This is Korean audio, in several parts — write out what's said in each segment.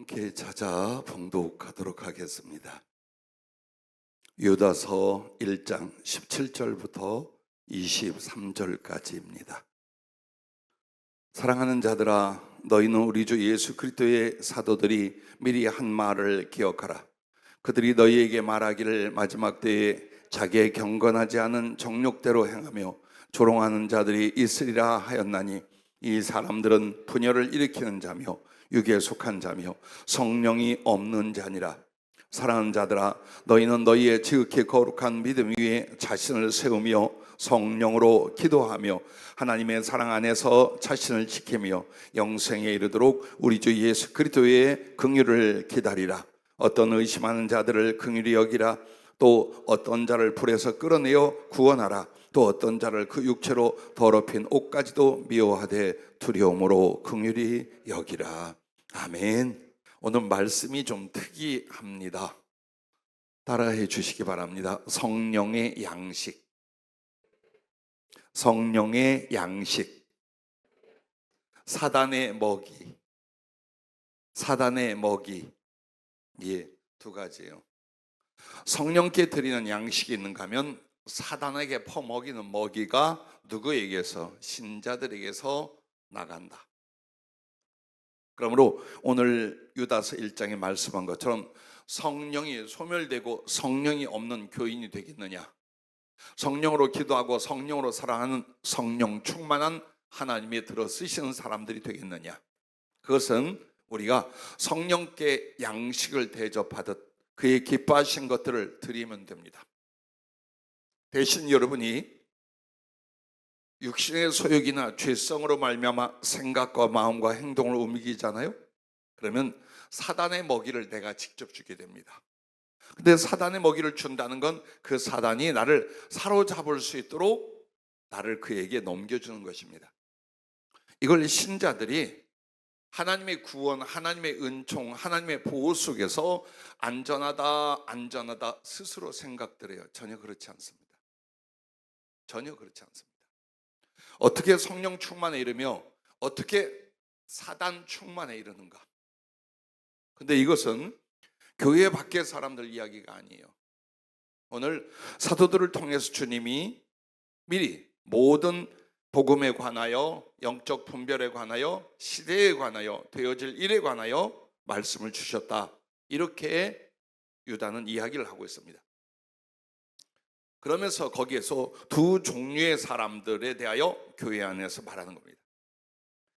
함께 찾아 봉독하도록 하겠습니다. 유다서 1장 17절부터 23절까지입니다. 사랑하는 자들아, 너희는 우리 주 예수 그리스도의 사도들이 미리 한 말을 기억하라. 그들이 너희에게 말하기를 마지막 때에 자기의 경건하지 않은 정욕대로 행하며 조롱하는 자들이 있으리라 하였나니, 이 사람들은 분열을 일으키는 자며 육에 속한 자며 성령이 없는 자니라. 사랑하는 자들아, 너희는 너희의 지극히 거룩한 믿음 위에 자신을 세우며 성령으로 기도하며 하나님의 사랑 안에서 자신을 지키며 영생에 이르도록 우리 주 예수 그리스도의 긍휼을 기다리라. 어떤 의심하는 자들을 긍휼히 여기라. 또 어떤 자를 불에서 끌어내어 구원하라. 또 어떤 자를 그 육체로 더럽힌 옷까지도 미워하되 두려움으로 긍휼히 여기라. 아멘. 오늘 말씀이 좀 특이합니다. 따라해 주시기 바랍니다. 성령의 양식. 성령의 양식. 사단의 먹이. 사단의 먹이. 예, 두 가지예요. 성령께 드리는 양식이 있는가 하면 사단에게 퍼먹이는 먹이가 누구에게서? 신자들에게서 나간다. 그러므로 오늘 유다서 1장에 말씀한 것처럼 성령이 소멸되고 성령이 없는 교인이 되겠느냐? 성령으로 기도하고 성령으로 사랑하는 성령 충만한 하나님이 들어 쓰시는 사람들이 되겠느냐? 그것은 우리가 성령께 양식을 대접하듯 그의 기뻐하신 것들을 드리면 됩니다. 대신 여러분이 육신의 소욕이나 죄성으로 말미암아 생각과 마음과 행동을 옮기잖아요. 그러면 사단의 먹이를 내가 직접 주게 됩니다. 근데 사단의 먹이를 준다는 건 그 사단이 나를 사로잡을 수 있도록 나를 그에게 넘겨주는 것입니다. 이걸 신자들이 하나님의 구원, 하나님의 은총, 하나님의 보호 속에서 안전하다 스스로 생각들해요. 전혀 그렇지 않습니다. 전혀 그렇지 않습니다. 어떻게 성령 충만에 이르며 어떻게 사단 충만에 이르는가? 근데 이것은 교회 밖의 사람들 이야기가 아니에요. 오늘 사도들을 통해서 주님이 미리 모든 복음에 관하여, 영적 분별에 관하여, 시대에 관하여, 되어질 일에 관하여 말씀을 주셨다. 이렇게 유다는 이야기를 하고 있습니다. 그러면서 거기에서 두 종류의 사람들에 대하여 교회 안에서 말하는 겁니다.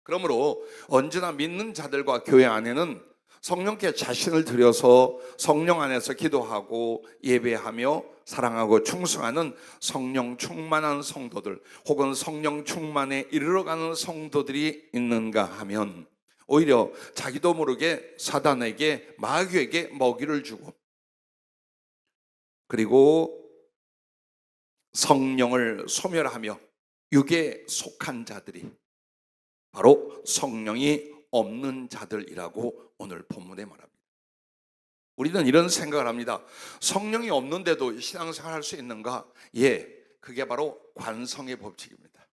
그러므로 언제나 믿는 자들과 교회 안에는 성령께 자신을 들여서 성령 안에서 기도하고 예배하며 사랑하고 충성하는 성령 충만한 성도들, 혹은 성령 충만에 이르러가는 성도들이 있는가 하면 오히려 자기도 모르게 사단에게, 마귀에게 먹이를 주고, 그리고 성령을 소멸하며 육에 속한 자들이 바로 성령이 없는 자들이라고 오늘 본문에 말합니다. 우리는 이런 생각을 합니다. 성령이 없는데도 신앙생활 할 수 있는가? 예, 그게 바로 관성의 법칙입니다.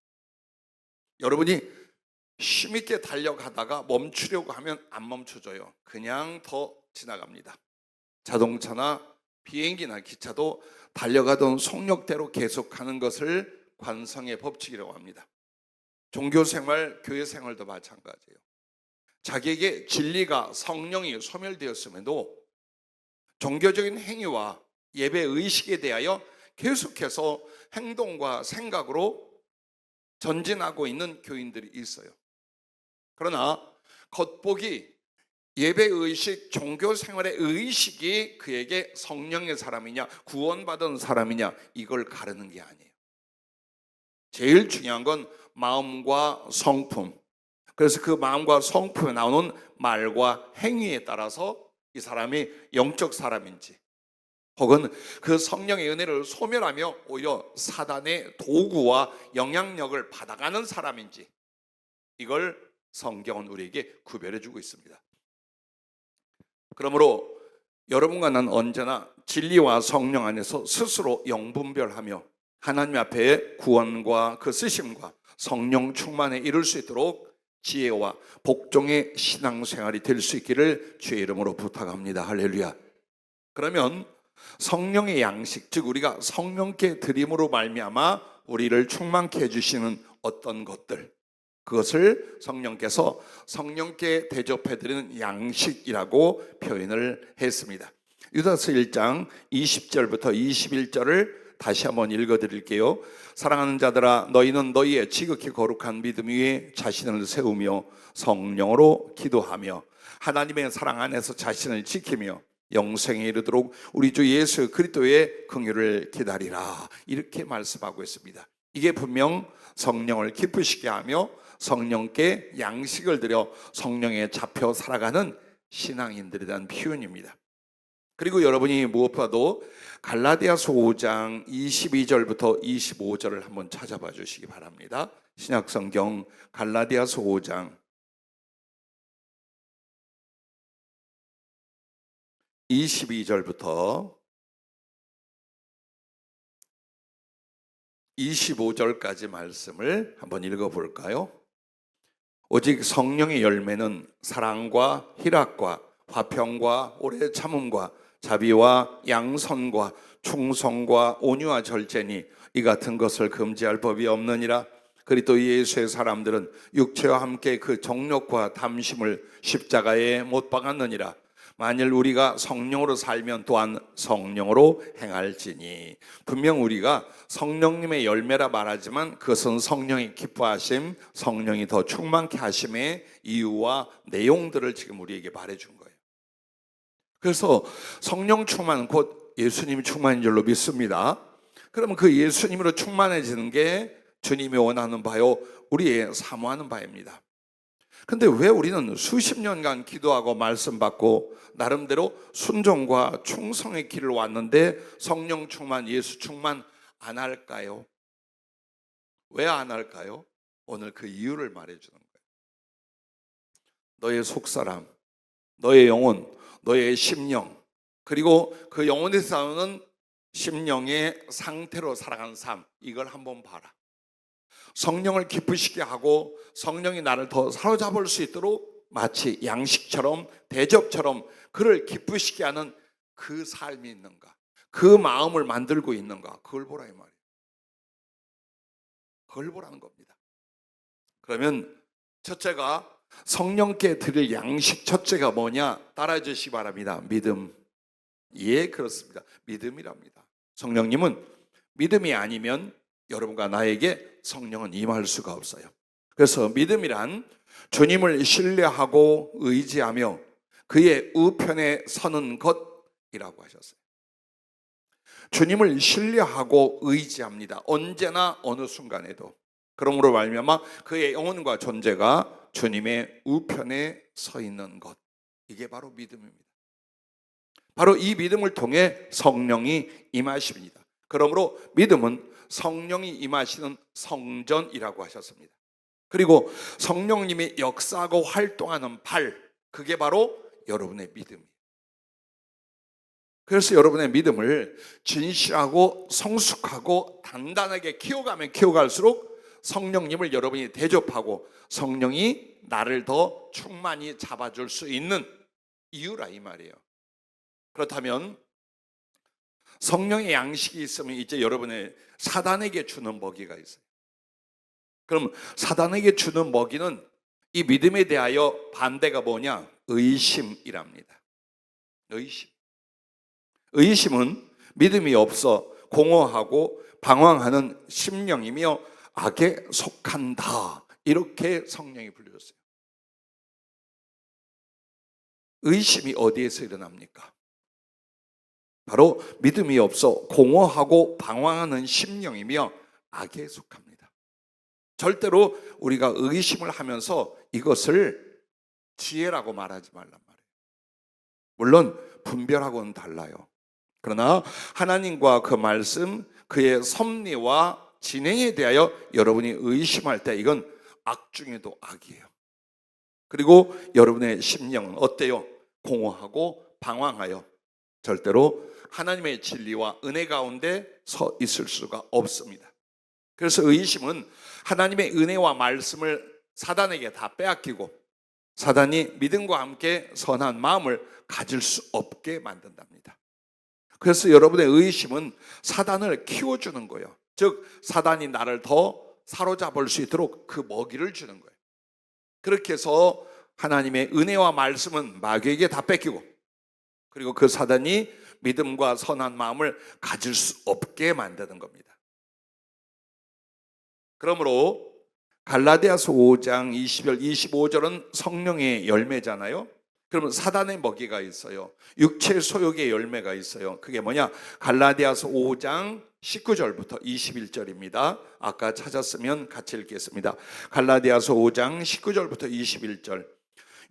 여러분이 힘있게 달려가다가 멈추려고 하면 안 멈춰져요. 그냥 더 지나갑니다. 자동차나 비행기나 기차도 달려가던 속력대로 계속하는 것을 관성의 법칙이라고 합니다. 종교생활, 교회생활도 마찬가지예요. 자기에게 진리가, 성령이 소멸되었음에도 종교적인 행위와 예배 의식에 대하여 계속해서 행동과 생각으로 전진하고 있는 교인들이 있어요. 그러나 겉보기 예배의식, 종교생활의 의식이 그에게 성령의 사람이냐, 구원받은 사람이냐, 이걸 가르는 게 아니에요. 제일 중요한 건 마음과 성품. 그래서 그 마음과 성품에 나오는 말과 행위에 따라서 이 사람이 영적 사람인지, 혹은 그 성령의 은혜를 소멸하며 오히려 사단의 도구와 영향력을 받아가는 사람인지, 이걸 성경은 우리에게 구별해 주고 있습니다. 그러므로 여러분과 난 언제나 진리와 성령 안에서 스스로 영분별하며 하나님 앞에 구원과 그 쓰심과 성령 충만에 이룰 수 있도록 지혜와 복종의 신앙생활이 될 수 있기를 주의 이름으로 부탁합니다. 할렐루야. 그러면 성령의 양식, 즉 우리가 성령께 드림으로 말미암아 우리를 충만케 해주시는 어떤 것들, 그것을 성령께서 성령께 대접해드리는 양식이라고 표현을 했습니다. 유다서 1장 20절부터 21절을 다시 한번 읽어드릴게요. 사랑하는 자들아, 너희는 너희의 지극히 거룩한 믿음 위에 자신을 세우며 성령으로 기도하며 하나님의 사랑 안에서 자신을 지키며 영생에 이르도록 우리 주 예수 그리스도의 긍휼을 기다리라, 이렇게 말씀하고 있습니다. 이게 분명 성령을 기쁘시게 하며 성령께 양식을 드려 성령에 잡혀 살아가는 신앙인들에 대한 표현입니다. 그리고 여러분이 무엇보다도 갈라디아서 5장 22절부터 25절을 한번 찾아봐 주시기 바랍니다. 신약성경 갈라디아서 5장 22절부터 25절까지 말씀을 한번 읽어볼까요? 오직 성령의 열매는 사랑과 희락과 화평과 오래 참음과 자비와 양선과 충성과 온유와 절제니 이 같은 것을 금지할 법이 없느니라. 그리스도 예수의 사람들은 육체와 함께 그 정욕과 탐심을 십자가에 못 박았느니라. 만일 우리가 성령으로 살면 또한 성령으로 행할지니. 분명 우리가 성령님의 열매라 말하지만 그것은 성령이 기뻐하심, 성령이 더 충만케 하심의 이유와 내용들을 지금 우리에게 말해준 거예요. 그래서 성령 충만, 곧 예수님 충만인 줄로 믿습니다. 그러면 그 예수님으로 충만해지는 게 주님이 원하는 바요, 우리의 사모하는 바입니다. 근데 왜 우리는 수십 년간 기도하고 말씀 받고 나름대로 순종과 충성의 길을 왔는데 성령 충만, 예수 충만 안 할까요? 왜 안 할까요? 오늘 그 이유를 말해주는 거예요. 너의 속사람, 너의 영혼, 너의 심령, 그리고 그 영혼에서 나오는 심령의 상태로 살아가는 삶, 이걸 한번 봐라. 성령을 기쁘시게 하고 성령이 나를 더 사로잡을 수 있도록 마치 양식처럼 대접처럼 그를 기쁘시게 하는 그 삶이 있는가, 그 마음을 만들고 있는가, 그걸 보라 이 말이에요. 그걸 보라는 겁니다. 그러면 첫째가 성령께 드릴 양식, 첫째가 뭐냐? 따라해 주시기 바랍니다. 믿음. 예, 그렇습니다. 믿음이랍니다. 성령님은 믿음이 아니면 여러분과 나에게 성령은 임할 수가 없어요. 그래서 믿음이란 주님을 신뢰하고 의지하며 그의 우편에 서는 것이라고 하셨어요. 주님을 신뢰하고 의지합니다. 언제나 어느 순간에도. 그러므로 말미암아 그의 영혼과 존재가 주님의 우편에 서 있는 것, 이게 바로 믿음입니다. 바로 이 믿음을 통해 성령이 임하십니다. 그러므로 믿음은 성령이 임하시는 성전이라고 하셨습니다. 그리고 성령님이 역사하고 활동하는 발, 그게 바로 여러분의 믿음이에요. 그래서 여러분의 믿음을 진실하고 성숙하고 단단하게 키워가면 키워갈수록 성령님을 여러분이 대접하고 성령이 나를 더 충만히 잡아줄 수 있는 이유라 이 말이에요. 그렇다면 성령의 양식이 있으면 이제 여러분의 사단에게 주는 먹이가 있어요. 그럼 사단에게 주는 먹이는 이 믿음에 대하여 반대가 뭐냐? 의심이랍니다. 의심은 믿음이 없어 공허하고 방황하는 심령이며 악에 속한다, 이렇게 성령이 불렸어요. 의심이 어디에서 일어납니까? 바로 믿음이 없어 공허하고 방황하는 심령이며 악에 속합니다. 절대로 우리가 의심을 하면서 이것을 지혜라고 말하지 말란 말이에요. 물론 분별하고는 달라요. 그러나 하나님과 그 말씀, 그의 섭리와 진행에 대하여 여러분이 의심할 때 이건 악 중에도 악이에요. 그리고 여러분의 심령은 어때요? 공허하고 방황하여 절대로 하나님의 진리와 은혜 가운데 서 있을 수가 없습니다. 그래서 의심은 하나님의 은혜와 말씀을 사단에게 다 빼앗기고 사단이 믿음과 함께 선한 마음을 가질 수 없게 만든답니다. 그래서 여러분의 의심은 사단을 키워주는 거예요. 즉 사단이 나를 더 사로잡을 수 있도록 그 먹이를 주는 거예요. 그렇게 해서 하나님의 은혜와 말씀은 마귀에게 다 뺏기고, 그리고 그 사단이 믿음과 선한 마음을 가질 수 없게 만드는 겁니다. 그러므로 갈라디아서 5장 20절 25절은 성령의 열매잖아요. 그러면 사단의 먹이가 있어요. 육체 소욕의 열매가 있어요. 그게 뭐냐? 갈라디아서 5장 19절부터 21절입니다. 아까 찾았으면 같이 읽겠습니다. 갈라디아서 5장 19절부터 21절.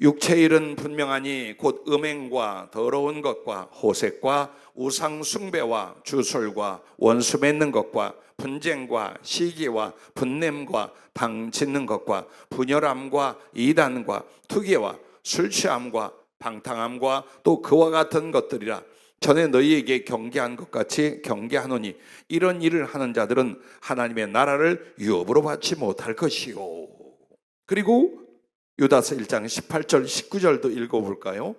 육체의 일은 분명하니 곧 음행과 더러운 것과 호색과 우상 숭배와 주술과 원수 맺는 것과 분쟁과 시기와 분냄과 당 짓는 것과 분열함과 이단과 투기와 술 취함과 방탕함과 또 그와 같은 것들이라. 전에 너희에게 경계한 것 같이 경계하노니 이런 일을 하는 자들은 하나님의 나라를 유업으로 받지 못할 것이요. 그리고 유다서 1장 18절 19절도 읽어볼까요?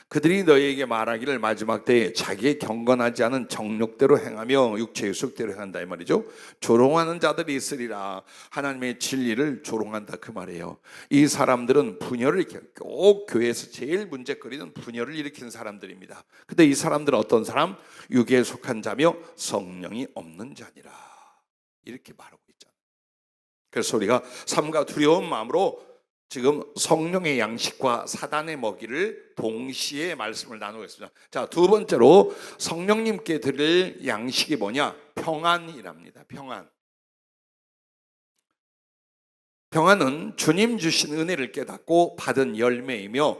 그들이 너희에게 말하기를 마지막 때에 자기의 경건하지 않은 정욕대로 행하며 육체의 숙대로 행한다 이 말이죠. 조롱하는 자들이 있으리라. 하나님의 진리를 조롱한다 그 말이에요. 이 사람들은 분열을 꼭 교회에서 제일 문제거리는 분열을 일으키는 사람들입니다. 근데 이 사람들은 어떤 사람? 육에 속한 자며 성령이 없는 자니라 이렇게 말하고 있잖아요. 그래서 우리가 삼가 두려운 마음으로 지금 성령의 양식과 사단의 먹이를 동시에 말씀을 나누겠습니다. 자, 두 번째로 성령님께 드릴 양식이 뭐냐? 평안이랍니다. 평안. 평안은 주님 주신 은혜를 깨닫고 받은 열매이며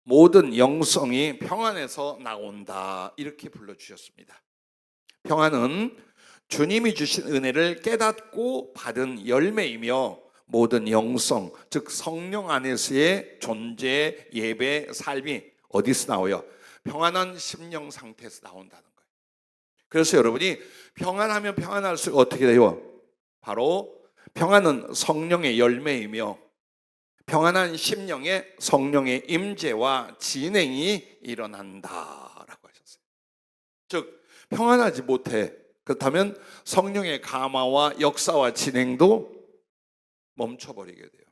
모든 영성이 평안에서 나온다 이렇게 불러주셨습니다. 평안은 주님이 주신 은혜를 깨닫고 받은 열매이며 모든 영성, 즉 성령 안에서의 존재, 예배, 삶이 어디서 나와요? 평안한 심령 상태에서 나온다는 거예요. 그래서 여러분이 평안하면 평안할수록 어떻게 돼요? 바로 평안은 성령의 열매이며 평안한 심령에 성령의 임재와 진행이 일어난다라고 하셨어요. 즉 평안하지 못해. 그렇다면 성령의 감화와 역사와 진행도 멈춰버리게 돼요.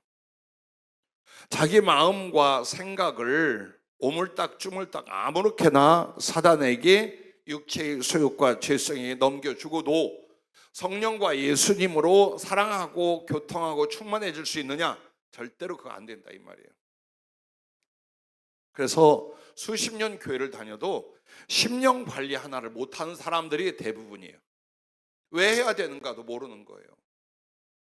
자기 마음과 생각을 오물딱주물딱 아무렇게나 사단에게 육체의 소욕과 죄성에 넘겨주고도 성령과 예수님으로 사랑하고 교통하고 충만해질 수 있느냐? 절대로 그거 안 된다 이 말이에요. 그래서 수십 년 교회를 다녀도 심령 관리 하나를 못하는 사람들이 대부분이에요. 왜 해야 되는가도 모르는 거예요.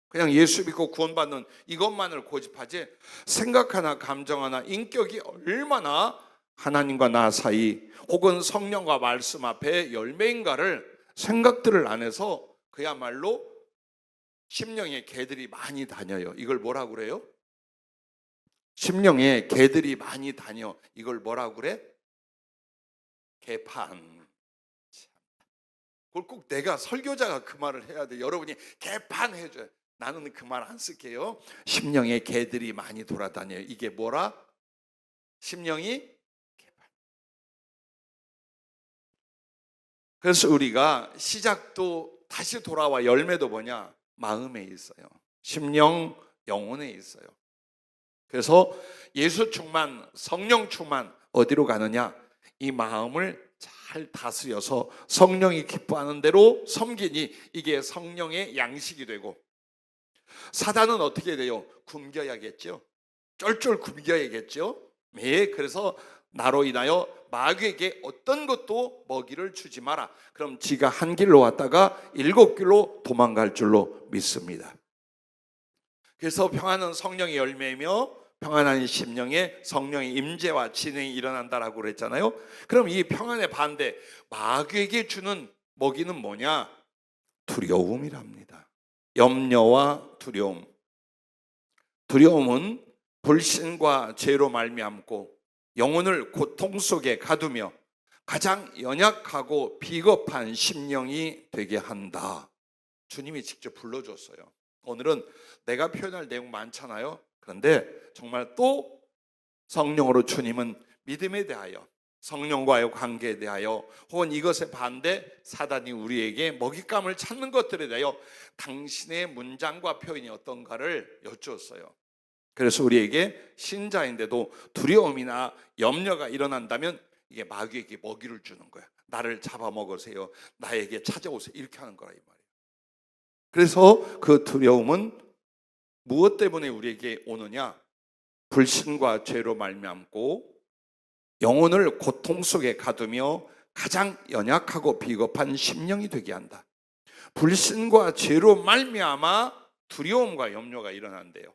그냥 예수 믿고 구원받는 이것만을 고집하지 생각 하나 감정 하나 인격이 얼마나 하나님과 나 사이 혹은 성령과 말씀 앞에 열매인가를 생각들을 안 해서 그야말로 심령에 개들이 많이 다녀요. 이걸 뭐라고 그래요? 심령에 개들이 많이 다녀. 이걸 뭐라고 그래? 개판. 그걸 꼭 내가 설교자가 그 말을 해야 돼. 여러분이 개판 해줘요. 나는 그 말 안 쓸게요. 심령에 개들이 많이 돌아다녀요. 이게 뭐라? 심령이 개판. 그래서 우리가 시작도 다시 돌아와 열매도 뭐냐? 마음에 있어요. 심령, 영혼에 있어요. 그래서 예수 충만, 성령 충만 어디로 가느냐? 이 마음을 잘 다스려서 성령이 기뻐하는 대로 섬기니 이게 성령의 양식이 되고 사단은 어떻게 돼요? 굶겨야겠죠. 쫄쫄 굶겨야겠죠. 그래서 나로 인하여 마귀에게 어떤 것도 먹이를 주지 마라. 그럼 지가 한 길로 왔다가 7길로 도망갈 줄로 믿습니다. 그래서 평안은 성령의 열매이며 평안한 심령에 성령의 임재와 진행이 일어난다라고 그랬잖아요. 그럼 이 평안의 반대 마귀에게 주는 먹이는 뭐냐? 두려움이랍니다. 염려와 두려움. 두려움은 불신과 죄로 말미암고 영혼을 고통 속에 가두며 가장 연약하고 비겁한 심령이 되게 한다. 주님이 직접 불러줬어요. 오늘은 내가 표현할 내용 많잖아요. 그런데 정말 또 성령으로 주님은 믿음에 대하여, 성령과의 관계에 대하여, 혹은 이것에 반대 사단이 우리에게 먹잇감을 찾는 것들에 대하여 당신의 문장과 표현이 어떤가를 여쭈었어요. 그래서 우리에게 신자인데도 두려움이나 염려가 일어난다면 이게 마귀에게 먹이를 주는 거야. 나를 잡아먹으세요, 나에게 찾아오세요, 이렇게 하는 거라 이 말이에요. 그래서 그 두려움은 무엇 때문에 우리에게 오느냐? 불신과 죄로 말미암고 영혼을 고통 속에 가두며 가장 연약하고 비겁한 심령이 되게 한다. 불신과 죄로 말미암아 두려움과 염려가 일어난대요.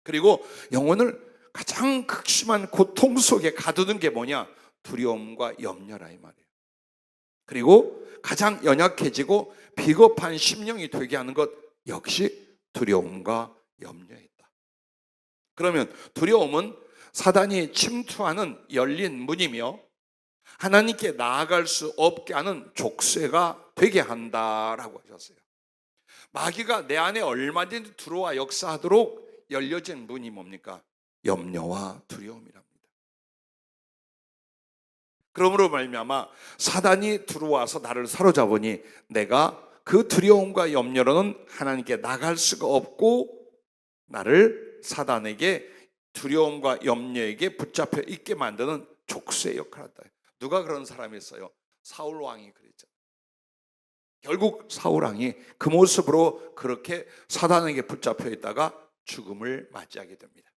그리고 영혼을 가장 극심한 고통 속에 가두는 게 뭐냐? 두려움과 염려라 이 말이에요. 그리고 가장 연약해지고 비겁한 심령이 되게 하는 것 역시 두려움과 염려이다. 그러면 두려움은 사단이 침투하는 열린 문이며 하나님께 나아갈 수 없게 하는 족쇄가 되게 한다라고 하셨어요. 마귀가 내 안에 얼마든지 들어와 역사하도록 열려진 문이 뭡니까? 염려와 두려움이랍니다. 그러므로 말미암아 사단이 들어와서 나를 사로잡으니 내가 그 두려움과 염려로는 하나님께 나갈 수가 없고 나를 사단에게 두려움과 염려에게 붙잡혀 있게 만드는 족쇄의 역할을 한다. 누가 그런 사람이 있어요? 사울 왕이 그랬잖아요. 결국 사울 왕이 그 모습으로 그렇게 사단에게 붙잡혀 있다가 죽음을 맞이하게 됩니다.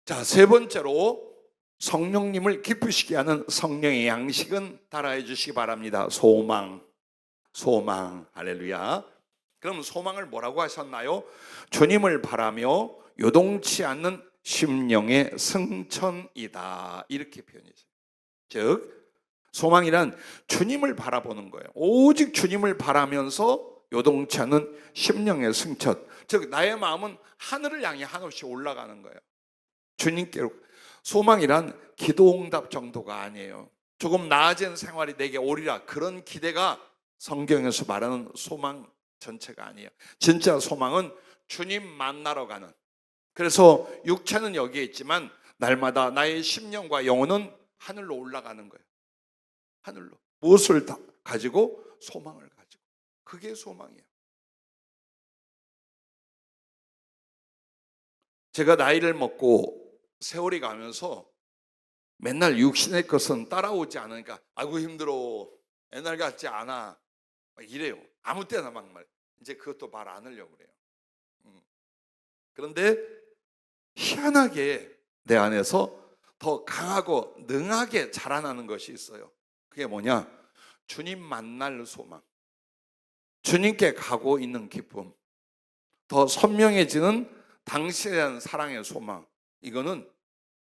자, 세 번째로 성령님을 기쁘시게 하는 성령의 양식은 따라해 주시기 바랍니다. 소망, 할렐루야. 그럼 소망을 뭐라고 하셨나요? 주님을 바라며 요동치 않는 심령의 승천이다, 이렇게 표현했어요. 즉 소망이란 주님을 바라보는 거예요. 오직 주님을 바라면서 요동치 않는 심령의 승천, 즉 나의 마음은 하늘을 향해 한없이 올라가는 거예요. 주님께로. 소망이란 기도응답 정도가 아니에요. 조금 나아진 생활이 내게 오리라, 그런 기대가 성경에서 말하는 소망 전체가 아니에요. 진짜 소망은 주님 만나러 가는, 그래서 육체는 여기에 있지만 날마다 나의 심령과 영혼은 하늘로 올라가는 거예요. 하늘로. 무엇을 가지고? 소망을 가지고. 그게 소망이에요. 제가 나이를 먹고 세월이 가면서 맨날 육신의 것은 따라오지 않으니까 아이고 힘들어, 옛날 같지 않아, 막 이래요. 아무 때나 막 말. 이제 그것도 말 안 하려고 그래요. 그런데 희한하게 내 안에서 더 강하고 능하게 자라나는 것이 있어요. 그게 뭐냐? 주님 만날 소망, 주님께 가고 있는 기쁨, 더 선명해지는 당신에 대한 사랑의 소망. 이거는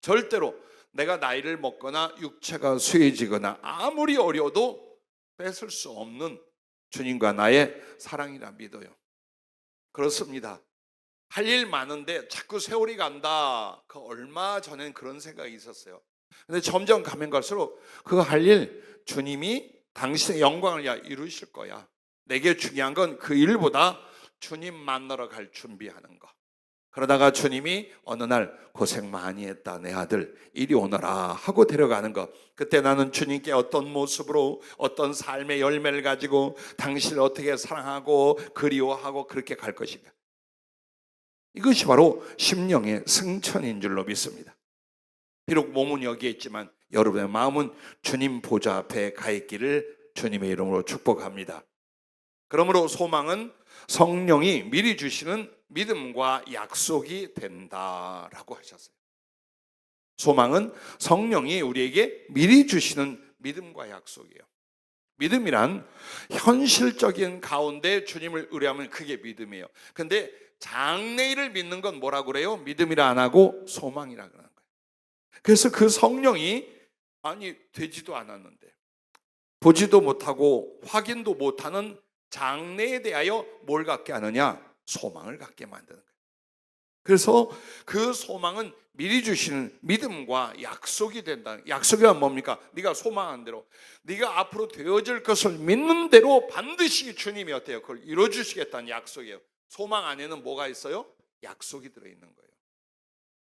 절대로 내가 나이를 먹거나 육체가 쇠해지거나 아무리 어려워도 뺏을 수 없는 주님과 나의 사랑이라 믿어요. 그렇습니다. 할 일 많은데 자꾸 세월이 간다. 그 얼마 전엔 그런 생각이 있었어요. 근데 점점 가면 갈수록 그거 할 일 주님이 당신의 영광을 위하여 이루실 거야. 내게 중요한 건 그 일보다 주님 만나러 갈 준비하는 거. 그러다가 주님이 어느 날 고생 많이 했다 내 아들 이리 오너라 하고 데려가는 것. 그때 나는 주님께 어떤 모습으로 어떤 삶의 열매를 가지고 당신을 어떻게 사랑하고 그리워하고 그렇게 갈 것인가. 이것이 바로 심령의 승천인 줄로 믿습니다. 비록 몸은 여기에 있지만 여러분의 마음은 주님 보좌 앞에 가 있기를 주님의 이름으로 축복합니다. 그러므로 소망은 성령이 미리 주시는 믿음과 약속이 된다라고 하셨어요. 소망은 성령이 우리에게 미리 주시는 믿음과 약속이에요. 믿음이란 현실적인 가운데 주님을 의뢰하면 그게 믿음이에요. 근데 장래일을 믿는 건 뭐라고 그래요? 믿음이라 안 하고 소망이라 그러는 거예요. 그래서 그 성령이 되지도 않았는데 보지도 못하고 확인도 못하는 장래에 대하여 뭘 갖게 하느냐? 소망을 갖게 만드는 거예요. 그래서 그 소망은 미리 주시는 믿음과 약속이 된다. 약속이란 뭡니까? 네가 소망한 대로, 네가 앞으로 되어질 것을 믿는 대로 반드시 주님이 어때요? 그걸 이루어주시겠다는 약속이에요. 소망 안에는 뭐가 있어요? 약속이 들어있는 거예요.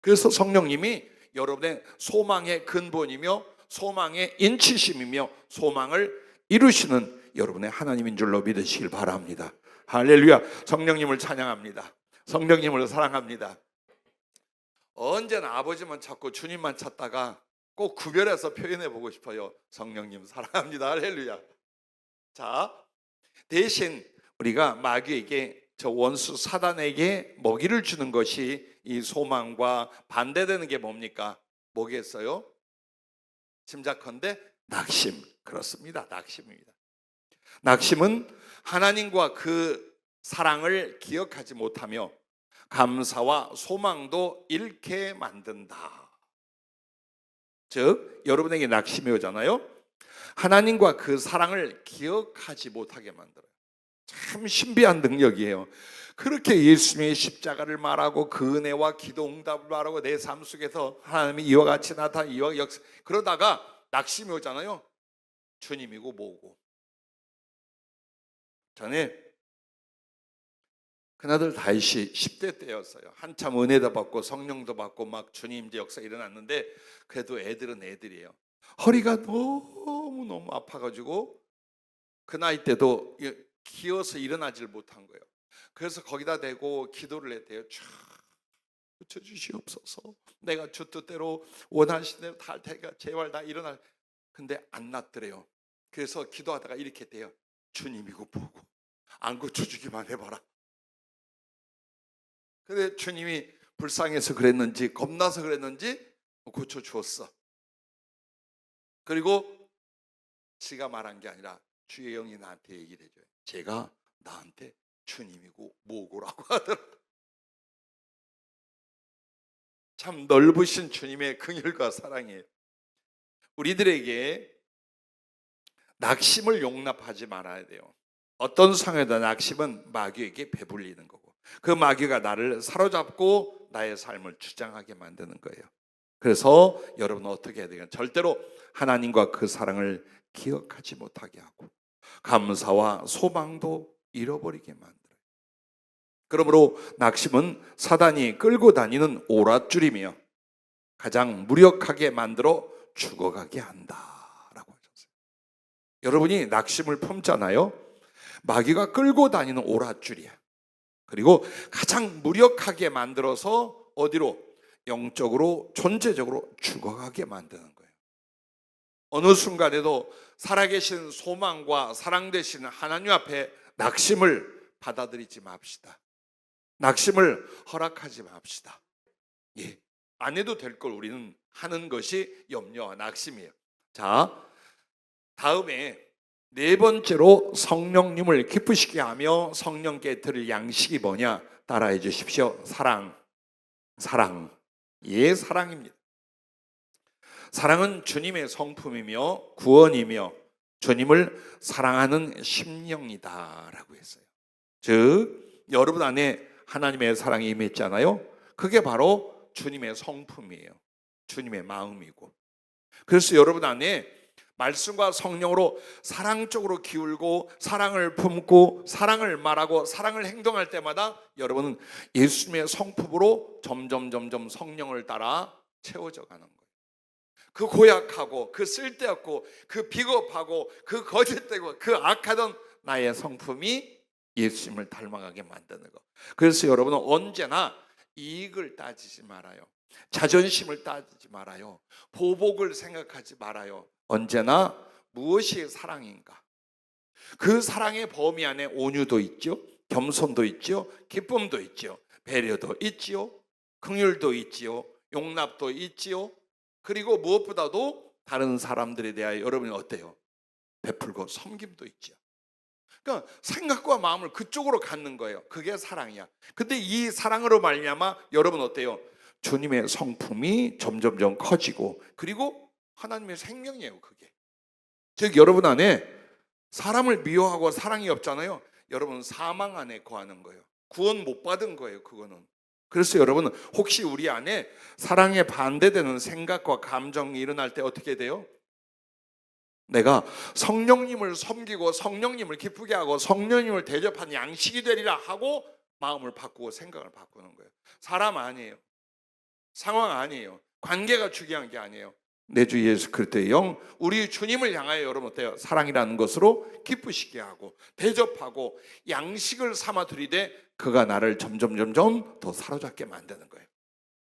그래서 성령님이 여러분의 소망의 근본이며 소망의 인치심이며 소망을 이루시는 여러분의 하나님인 줄로 믿으시길 바랍니다. 할렐루야. 성령님을 찬양합니다. 성령님을 사랑합니다. 언제나 아버지만 찾고 주님만 찾다가 꼭 구별해서 표현해 보고 싶어요. 성령님 사랑합니다. 할렐루야. 자, 대신 우리가 마귀에게, 저 원수 사단에게 먹이를 주는 것이 이 소망과 반대되는 게 뭡니까? 뭐겠어요? 짐작컨대 낙심. 그렇습니다. 낙심입니다. 낙심은 하나님과 그 사랑을 기억하지 못하며 감사와 소망도 잃게 만든다. 즉, 여러분에게 낙심이 오잖아요. 하나님과 그 사랑을 기억하지 못하게 만들어요. 참 신비한 능력이에요. 그렇게 예수님의 십자가를 말하고 그 은혜와 기도 응답을 말하고 내 삶 속에서 하나님이 이와 같이 나타나 이와 역사, 그러다가 낙심이 오잖아요. 주님이고 뭐고. 전에 큰아들 다윗이 10대 때였어요. 한참 은혜도 받고 성령도 받고 막 주님 이제 역사 일어났는데 그래도 애들은 애들이에요. 허리가 너무너무 아파가지고 그 나이 때도 기어서 일어나질 못한 거예요. 그래서 거기다 대고 기도를 했대요. 쫙 붙여주시옵소서. 내가 주 뜻대로 원하시는 대로 다 할 테니까 제발 다 일어나. 근데 안 낫더래요. 그래서 기도하다가 이렇게 돼요. 주님이고 보고 안 고쳐주기만 해봐라. 근데 주님이 불쌍해서 그랬는지 겁나서 그랬는지 고쳐주었어. 그리고 지가 말한 게 아니라 주의 영이 나한테 얘기를 해줘요. 제가 나한테 주님이고 뭐고라고 하더라고요. 참 넓으신 주님의 긍휼과 사랑이에요. 우리들에게 낙심을 용납하지 말아야 돼요. 어떤 상황에도 낙심은 마귀에게 배불리는 거고 그 마귀가 나를 사로잡고 나의 삶을 주장하게 만드는 거예요. 그래서 여러분은 어떻게 해야 되냐? 절대로 하나님과 그 사랑을 기억하지 못하게 하고 감사와 소망도 잃어버리게 만들어요. 그러므로 낙심은 사단이 끌고 다니는 오랏줄이며 가장 무력하게 만들어 죽어가게 한다라고 하셨어요. 여러분이 낙심을 품잖아요. 마귀가 끌고 다니는 오랏줄이야. 그리고 가장 무력하게 만들어서 어디로? 영적으로 존재적으로 죽어가게 만드는 거예요. 어느 순간에도 살아계신 소망과 사랑 되시는 하나님 앞에 낙심을 받아들이지 맙시다. 낙심을 허락하지 맙시다. 예, 안 해도 될 걸 우리는 하는 것이 염려와 낙심이에요. 자, 다음에 네 번째로 성령님을 기쁘시게 하며 성령께 드릴 양식이 뭐냐? 따라해 주십시오. 사랑. 예, 사랑입니다. 사랑은 주님의 성품이며 구원이며 주님을 사랑하는 심령이다라고 했어요. 즉 여러분 안에 하나님의 사랑이 임했잖아요. 그게 바로 주님의 성품이에요. 주님의 마음이고. 그래서 여러분 안에 말씀과 성령으로 사랑 쪽으로 기울고 사랑을 품고 사랑을 말하고 사랑을 행동할 때마다 여러분은 예수님의 성품으로 점점 성령을 따라 채워져 가는 거예요. 그 고약하고 그 쓸데없고 그 비겁하고 그 거짓되고 그 악하던 나의 성품이 예수님을 닮아가게 만드는 거. 그래서 여러분은 언제나 이익을 따지지 말아요. 자존심을 따지지 말아요. 보복을 생각하지 말아요. 언제나 무엇이 사랑인가? 그 사랑의 범위 안에 온유도 있죠, 겸손도 있죠, 기쁨도 있죠, 배려도 있지요, 긍휼도 있지요, 용납도 있지요. 그리고 무엇보다도 다른 사람들에 대하여 여러분이 어때요? 베풀고 섬김도 있죠. 그러니까 생각과 마음을 그쪽으로 갖는 거예요. 그게 사랑이야. 근데 이 사랑으로 말미암아 여러분 어때요? 주님의 성품이 점점 커지고 그리고 하나님의 생명이에요. 그게 즉 여러분 안에 사람을 미워하고 사랑이 없잖아요. 여러분 사망 안에 거하는 거예요. 구원 못 받은 거예요. 그거는. 그래서 여러분 혹시 우리 안에 사랑에 반대되는 생각과 감정이 일어날 때 어떻게 돼요? 내가 성령님을 섬기고 성령님을 기쁘게 하고 성령님을 대접한 양식이 되리라 하고 마음을 바꾸고 생각을 바꾸는 거예요. 사람 아니에요. 상황 아니에요. 관계가 중요한 게 아니에요. 내 주 예수 그리스도의 영, 우리 주님을 향하여 여러분 어때요? 사랑이라는 것으로 기쁘시게 하고 대접하고 양식을 삼아 드리되 그가 나를 점점 더 사로잡게 만드는 거예요.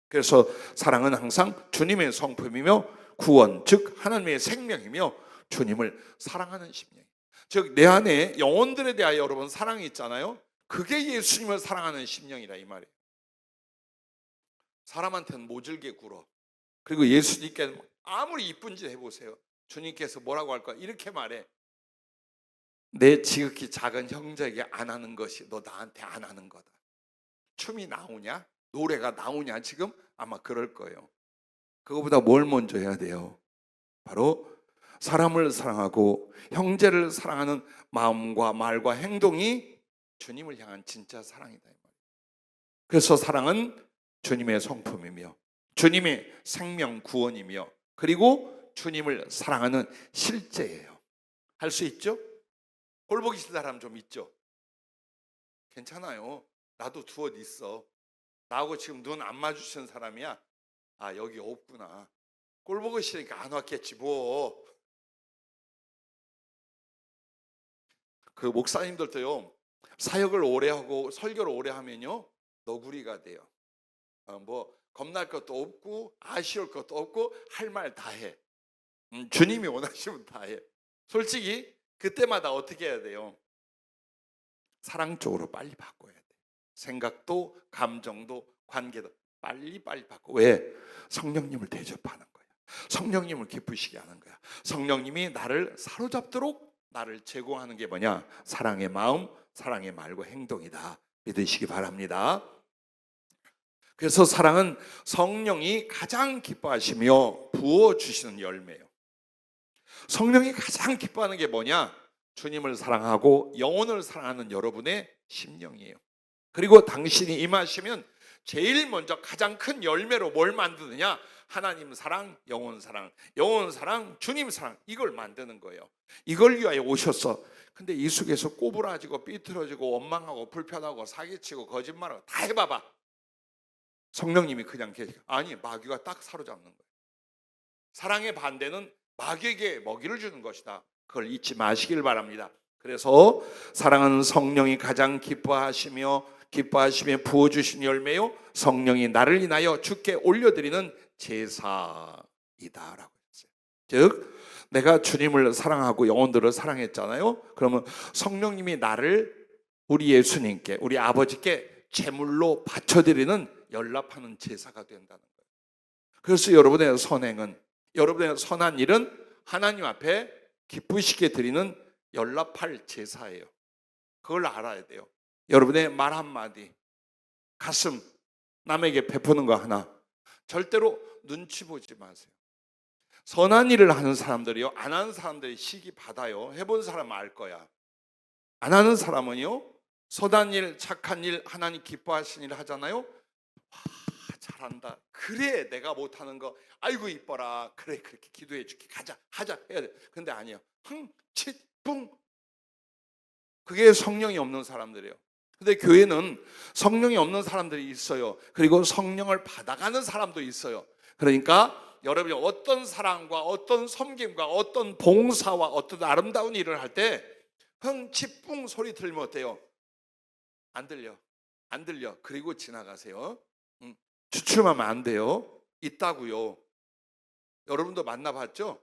그래서 사랑은 항상 주님의 성품이며 구원, 즉 하나님의 생명이며 주님을 사랑하는 심령이에요. 즉 내 안에 영혼들에 대하여 여러분 사랑이 있잖아요. 그게 예수님을 사랑하는 심령이라 이 말이에요. 사람한테는 모질게 굴어. 그리고 예수님께는 아무리 이쁜 짓 해보세요. 주님께서 뭐라고 할까? 이렇게 말해. 내 지극히 작은 형제에게 안 하는 것이 너 나한테 안 하는 거다. 춤이 나오냐? 노래가 나오냐? 지금 아마 그럴 거예요. 그거보다 뭘 먼저 해야 돼요? 바로 사람을 사랑하고 형제를 사랑하는 마음과 말과 행동이 주님을 향한 진짜 사랑이다. 그래서 사랑은 주님의 성품이며 주님의 생명 구원이며 그리고 주님을 사랑하는 실제예요. 할 수 있죠? 꼴보기 싫은 사람 좀 있죠? 괜찮아요. 나도 두어 있어. 나하고 지금 눈 안 마주치는 사람이야. 아, 여기 없구나. 꼴보기 싫으니까 안 왔겠지 뭐. 그 목사님들도요, 사역을 오래 하고 설교를 오래 하면요 너구리가 돼요. 뭐 겁날 것도 없고 아쉬울 것도 없고 할 말 다 해. 주님이 원하시면 다 해. 솔직히 그때마다 어떻게 해야 돼요? 사랑 쪽으로 빨리 바꿔야 돼. 생각도 감정도 관계도 빨리 바꿔. 왜? 성령님을 대접하는 거야. 성령님을 기쁘시게 하는 거야. 성령님이 나를 사로잡도록 나를 제공하는 게 뭐냐? 사랑의 마음, 사랑의 말과 행동이다. 믿으시기 바랍니다. 그래서 사랑은 성령이 가장 기뻐하시며 부어주시는 열매예요. 성령이 가장 기뻐하는 게 뭐냐? 주님을 사랑하고 영혼을 사랑하는 여러분의 심령이에요. 그리고 당신이 임하시면 제일 먼저 가장 큰 열매로 뭘 만드느냐? 하나님 사랑, 영혼 사랑, 영혼 사랑, 주님 사랑, 이걸 만드는 거예요. 이걸 위하여 오셨어. 근데 이 속에서 꼬부라지고 삐뚤어지고 원망하고 불편하고 사기치고 거짓말하고 다 해봐봐. 성령님이 그냥 계시고, 아니 마귀가 딱 사로잡는 거예요. 사랑의 반대는 마귀에게 먹이를 주는 것이다. 그걸 잊지 마시길 바랍니다. 그래서 사랑은 성령이 가장 기뻐하시며 부어주신 열매요 성령이 나를 인하여 주께 올려드리는 제사이다라고 했어요. 즉 내가 주님을 사랑하고 영혼들을 사랑했잖아요. 그러면 성령님이 나를 우리 예수님께, 우리 아버지께 제물로 바쳐드리는 연락하는 제사가 된다는 거예요. 그래서 여러분의 선행은, 여러분의 선한 일은 하나님 앞에 기쁘시게 드리는 연락할 제사예요. 그걸 알아야 돼요. 여러분의 말 한마디, 가슴, 남에게 베푸는 거 하나 절대로 눈치 보지 마세요. 선한 일을 하는 사람들이요, 안 하는 사람들이 시기 받아요. 해본 사람은 알 거야. 안 하는 사람은요, 선한 일, 착한 일, 하나님 기뻐하시는 일 하잖아요. 와, 잘한다. 그래, 내가 못하는 거 아이고 이뻐라. 그래, 그렇게 기도해 줄게. 가자, 하자 해야 돼. 근데 아니에요. 흥, 칫, 뿡. 그게 성령이 없는 사람들이에요. 근데 교회는 성령이 없는 사람들이 있어요. 그리고 성령을 받아가는 사람도 있어요. 그러니까 여러분이 어떤 사랑과 어떤 섬김과 어떤 봉사와 어떤 아름다운 일을 할 때 흥, 칫, 뿡 소리 들으면 어때요? 안 들려. 그리고 지나가세요. 주춤하면 안 돼요. 있다고요. 여러분도 만나봤죠?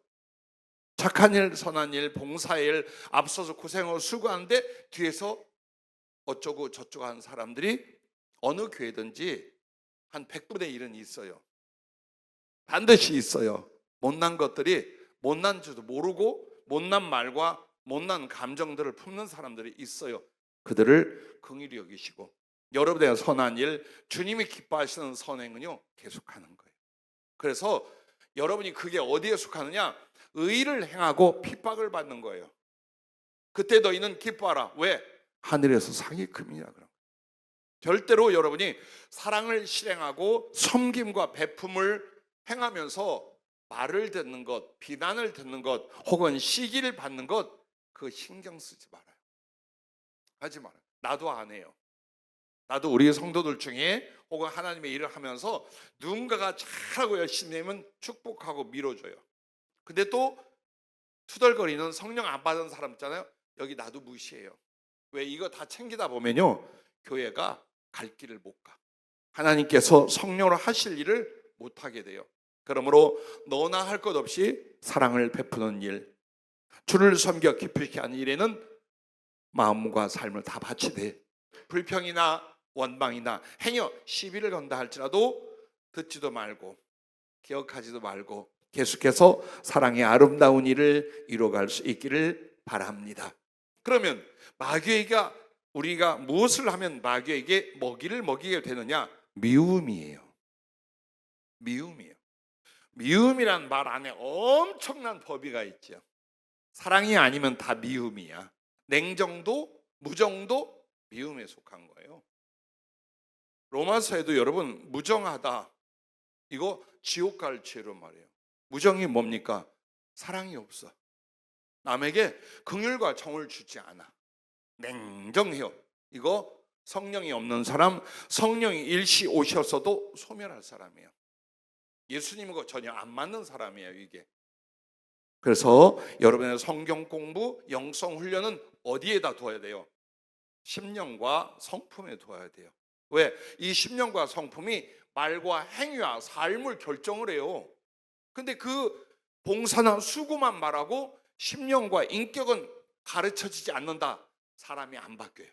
착한 일, 선한 일, 봉사일 앞서서 고생하고 수고하는데 뒤에서 어쩌고 저쩌고 하는 사람들이 어느 교회든지 한 100분의 1은 있어요. 반드시 있어요. 못난 것들이 못난 줄도 모르고 못난 말과 못난 감정들을 품는 사람들이 있어요. 그들을 긍휼히 여기시고 여러분의 선한 일, 주님이 기뻐하시는 선행은요 계속하는 거예요. 그래서 여러분이 그게 어디에 속하느냐? 의를 행하고 핍박을 받는 거예요. 그때 너희는 기뻐하라. 왜? 하늘에서 상이 큼이냐. 그럼 절대로 여러분이 사랑을 실행하고 섬김과 베품을 행하면서 말을 듣는 것, 비난을 듣는 것, 혹은 시기를 받는 것, 그거 신경 쓰지 말아요. 하지 말아요. 나도 안 해요. 나도 우리 성도들 중에 혹은 하나님의 일을 하면서 누군가가 잘하고 열심히 하면 축복하고 밀어줘요. 근데 또 투덜거리는 성령 안 받은 사람 있잖아요. 여기 나도 무시해요. 왜? 이거 다 챙기다 보면요, 교회가 갈 길을 못 가. 하나님께서 성령으로 하실 일을 못 하게 돼요. 그러므로 너나 할 것 없이 사랑을 베푸는 일, 주를 섬겨 기쁘게 하는 일에는 마음과 삶을 다 바치되, 불평이나 원망이나 행여 시비를 건다 할지라도 듣지도 말고 기억하지도 말고 계속해서 사랑의 아름다운 일을 이루어갈 수 있기를 바랍니다. 그러면 마귀가, 우리가 무엇을 하면 마귀에게 먹이를 먹이게 되느냐? 미움이에요. 미움이에요. 미움이란 말 안에 엄청난 범위가 있죠. 사랑이 아니면 다 미움이야. 냉정도, 무정도 미움에 속한 거예요. 로마서에도 여러분, 무정하다, 이거 지옥 갈 죄로 말해요. 무정이 뭡니까? 사랑이 없어. 남에게 긍휼과 정을 주지 않아. 냉정해요. 이거 성령이 없는 사람, 성령이 일시 오셨어도 소멸할 사람이에요. 예수님과 전혀 안 맞는 사람이에요, 이게. 그래서 여러분의 성경 공부, 영성 훈련은 어디에다 둬야 돼요? 심령과 성품에 둬야 돼요. 왜? 이 심령과 성품이 말과 행위와 삶을 결정을 해요. 근데 그 봉사나 수고만 말하고 심령과 인격은 가르쳐지지 않는다. 사람이 안 바뀌어요.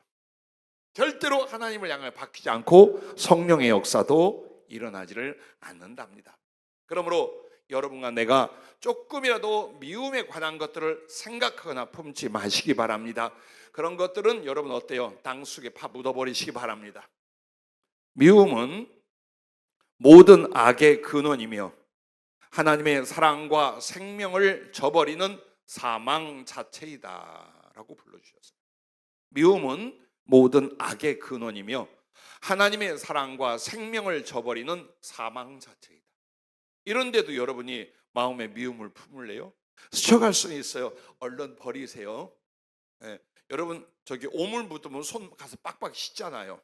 절대로 하나님을 향해 바뀌지 않고 성령의 역사도 일어나지를 않는답니다. 그러므로 여러분과 내가 조금이라도 미움에 관한 것들을 생각하거나 품지 마시기 바랍니다. 그런 것들은 여러분 어때요? 땅 속에 파 묻어버리시기 바랍니다. 미움은 모든 악의 근원이며 하나님의 사랑과 생명을 저버리는 사망 자체이다 라고 불러주셨어요. 미움은 모든 악의 근원이며 하나님의 사랑과 생명을 저버리는 사망 자체이다. 이런데도 여러분이 마음에 미움을 품을래요? 스쳐갈 수는 있어요. 얼른 버리세요. 네. 여러분, 저기 오물 묻으면 손 가서 빡빡 씻잖아요.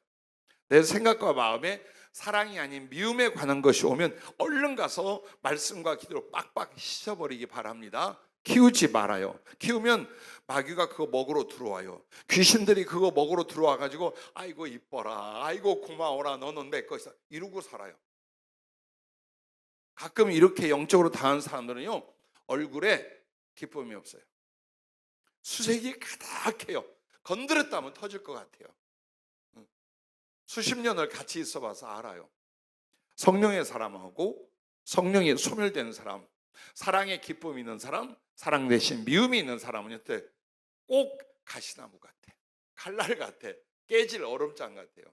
내 생각과 마음에 사랑이 아닌 미움에 관한 것이 오면 얼른 가서 말씀과 기도로 빡빡 씻어버리기 바랍니다. 키우지 말아요. 키우면 마귀가 그거 먹으러 들어와요. 귀신들이 그거 먹으러 들어와 가지고 아이고 이뻐라, 아이고 고마워라, 너는 내 것이다 이러고 살아요. 가끔 이렇게 영적으로 당한 사람들은요, 얼굴에 기쁨이 없어요. 수색이 가득해요. 건드렸다면 터질 것 같아요. 수십 년을 같이 있어봐서 알아요. 성령의 사람하고 성령이 소멸되는 사람, 사랑의 기쁨이 있는 사람, 사랑 대신 미움이 있는 사람은 꼭 가시나무 같아, 칼날 같아, 깨질 얼음장 같아요.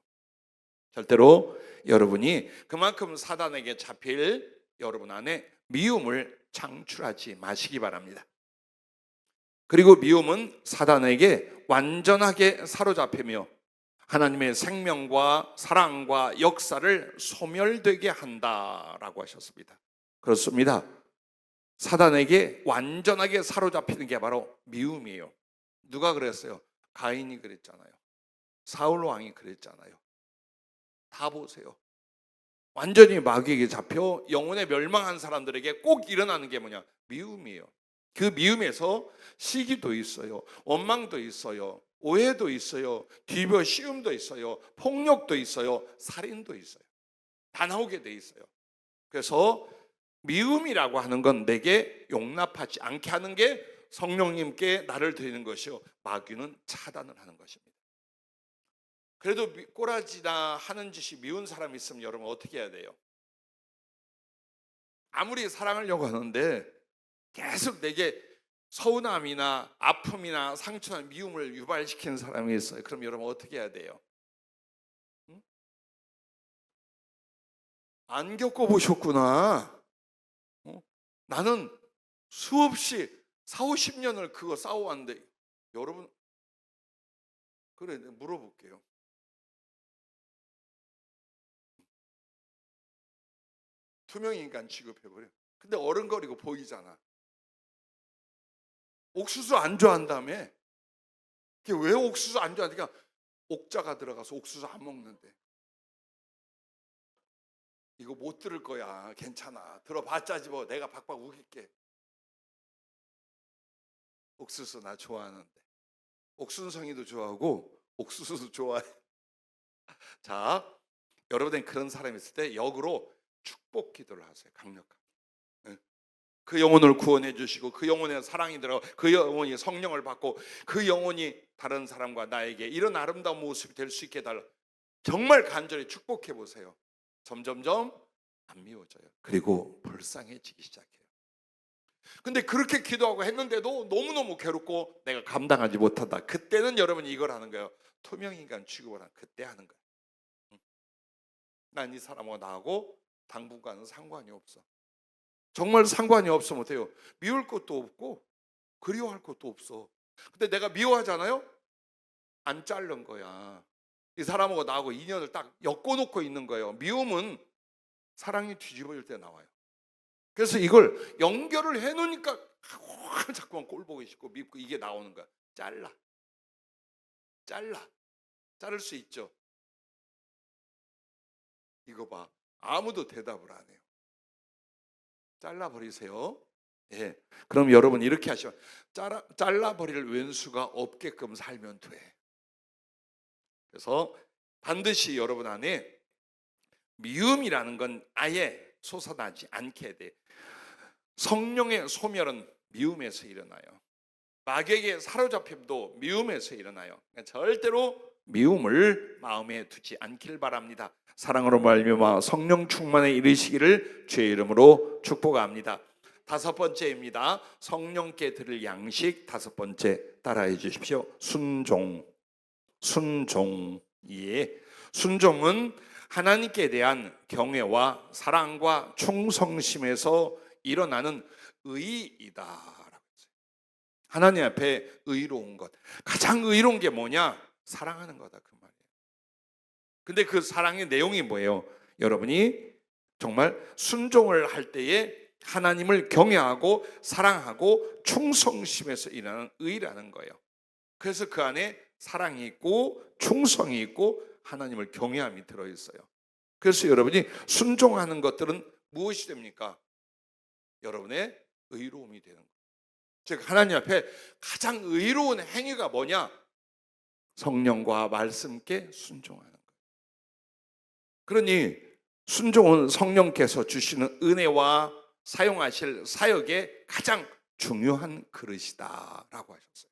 절대로 여러분이 그만큼 사단에게 잡힐 여러분 안에 미움을 창출하지 마시기 바랍니다. 그리고 미움은 사단에게 완전하게 사로잡히며 하나님의 생명과 사랑과 역사를 소멸되게 한다라고 하셨습니다. 그렇습니다. 사단에게 완전하게 사로잡히는 게 바로 미움이에요. 누가 그랬어요? 가인이 그랬잖아요. 사울 왕이 그랬잖아요. 다 보세요. 완전히 마귀에게 잡혀 영혼에 멸망한 사람들에게 꼭 일어나는 게 뭐냐? 미움이에요. 그 미움에서 시기도 있어요. 원망도 있어요. 오해도 있어요. 뒤벼 씌움도 있어요. 폭력도 있어요. 살인도 있어요. 다 나오게 돼 있어요. 그래서 미움이라고 하는 건 내게 용납하지 않게 하는 게 성령님께 나를 드리는 것이요, 마귀는 차단을 하는 것입니다. 그래도 꼬라지나 하는 짓이 미운 사람이 있으면 여러분 어떻게 해야 돼요? 아무리 사랑하려고 하는데 계속 내게 서운함이나 아픔이나 상처나 미움을 유발시키는 사람이 있어요. 그럼 여러분 어떻게 해야 돼요? 응? 안 겪어보셨구나. 나는 수없이 40-50년을 그거 싸워왔는데 여러분, 그래 물어볼게요. 투명인간 취급해버려. 근데 어른거리고 보이잖아. 옥수수 안 좋아한다며. 그게 왜 옥수수 안 좋아하니까 옥자가 들어가서 옥수수 안 먹는데. 이거 못 들을 거야. 괜찮아. 들어봤자지 뭐. 내가 박박 우길게. 옥수수 나 좋아하는데. 옥순성이도 좋아하고 옥수수도 좋아해. 자, 여러분이 그런 사람이 있을 때 역으로 축복 기도를 하세요. 강력하게. 그 영혼을 구원해 주시고 그 영혼에 사랑이 들어 그 영혼이 성령을 받고 그 영혼이 다른 사람과 나에게 이런 아름다운 모습이 될 수 있게 해달라. 정말 간절히 축복해 보세요. 점점점 안 미워져요. 그리고 불쌍해지기 시작해요. 근데 그렇게 기도하고 했는데도 너무너무 괴롭고 내가 감당하지 못한다. 그때는 여러분이 이걸 하는 거예요. 투명인간 취급을 하는 그때 하는 거예요. 난 이 사람하고 나하고 당분간은 상관이 없어. 정말 상관이 없어 못해요. 미울 것도 없고 그리워할 것도 없어. 근데 내가 미워하잖아요. 안 자른 거야. 이 사람하고 나하고 인연을 딱 엮어놓고 있는 거예요. 미움은 사랑이 뒤집어질 때 나와요. 그래서 이걸 연결을 해놓으니까 자꾸만 꼴 보기 싫고 밉고 이게 나오는 거야. 자를 수 있죠. 이거 봐. 아무도 대답을 안 해요. 잘라버리세요. 예. 그럼 여러분 이렇게 하시면 잘라버릴 왼수가 없게끔 살면 돼. 그래서 반드시 여러분 안에 미움이라는 건 아예 솟아나지 않게 돼. 성령의 소멸은 미움에서 일어나요. 마귀에게 사로잡힘도 미움에서 일어나요. 절대로 미움을 마음에 두지 않길 바랍니다. 사랑으로 말미암아 성령 충만에 이르시기를 주의 이름으로 축복합니다. 다섯 번째입니다. 성령께 드릴 양식 다섯 번째 따라해 주십시오. 순종. 예. 순종은 하나님께 대한 경외와 사랑과 충성심에서 일어나는 의이다. 하나님 앞에 의로운 것. 가장 의로운 게 뭐냐? 사랑하는 거다 그 말이에요. 근데 그 사랑의 내용이 뭐예요? 여러분이 정말 순종을 할 때에 하나님을 경외하고 사랑하고 충성심에서 일어나는 의라는 거예요. 그래서 그 안에 사랑이 있고 충성이 있고 하나님을 경외함이 들어있어요. 그래서 여러분이 순종하는 것들은 무엇이 됩니까? 여러분의 의로움이 되는 거예요. 즉 하나님 앞에 가장 의로운 행위가 뭐냐? 성령과 말씀께 순종하는 거예요. 그러니 순종은 성령께서 주시는 은혜와 사용하실 사역의 가장 중요한 그릇이다라고 하셨어요.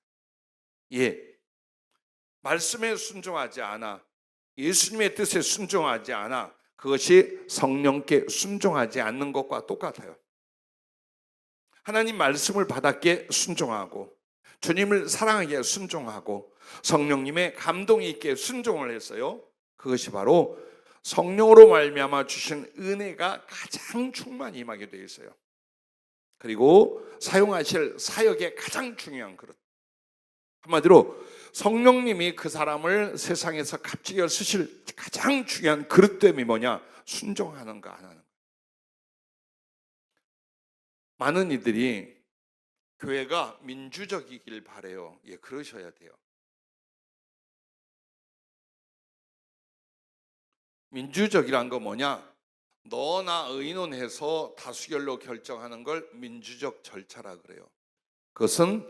예, 말씀에 순종하지 않아, 예수님의 뜻에 순종하지 않아, 그것이 성령께 순종하지 않는 것과 똑같아요. 하나님 말씀을 받았기에 순종하고 주님을 사랑하기에 순종하고 성령님의 감동이 있게 순종을 했어요. 그것이 바로 성령으로 말미암아 주신 은혜가 가장 충만히 임하게 되어 있어요. 그리고 사용하실 사역의 가장 중요한 그릇. 한마디로 성령님이 그 사람을 세상에서 값지게 쓰실 가장 중요한 그릇됨이 뭐냐? 순종하는가 안 하는가. 많은 이들이 교회가 민주적이길 바래요. 예, 그러셔야 돼요. 민주적이란 거 뭐냐? 너나 의논해서 다수결로 결정하는 걸 민주적 절차라 그래요. 그것은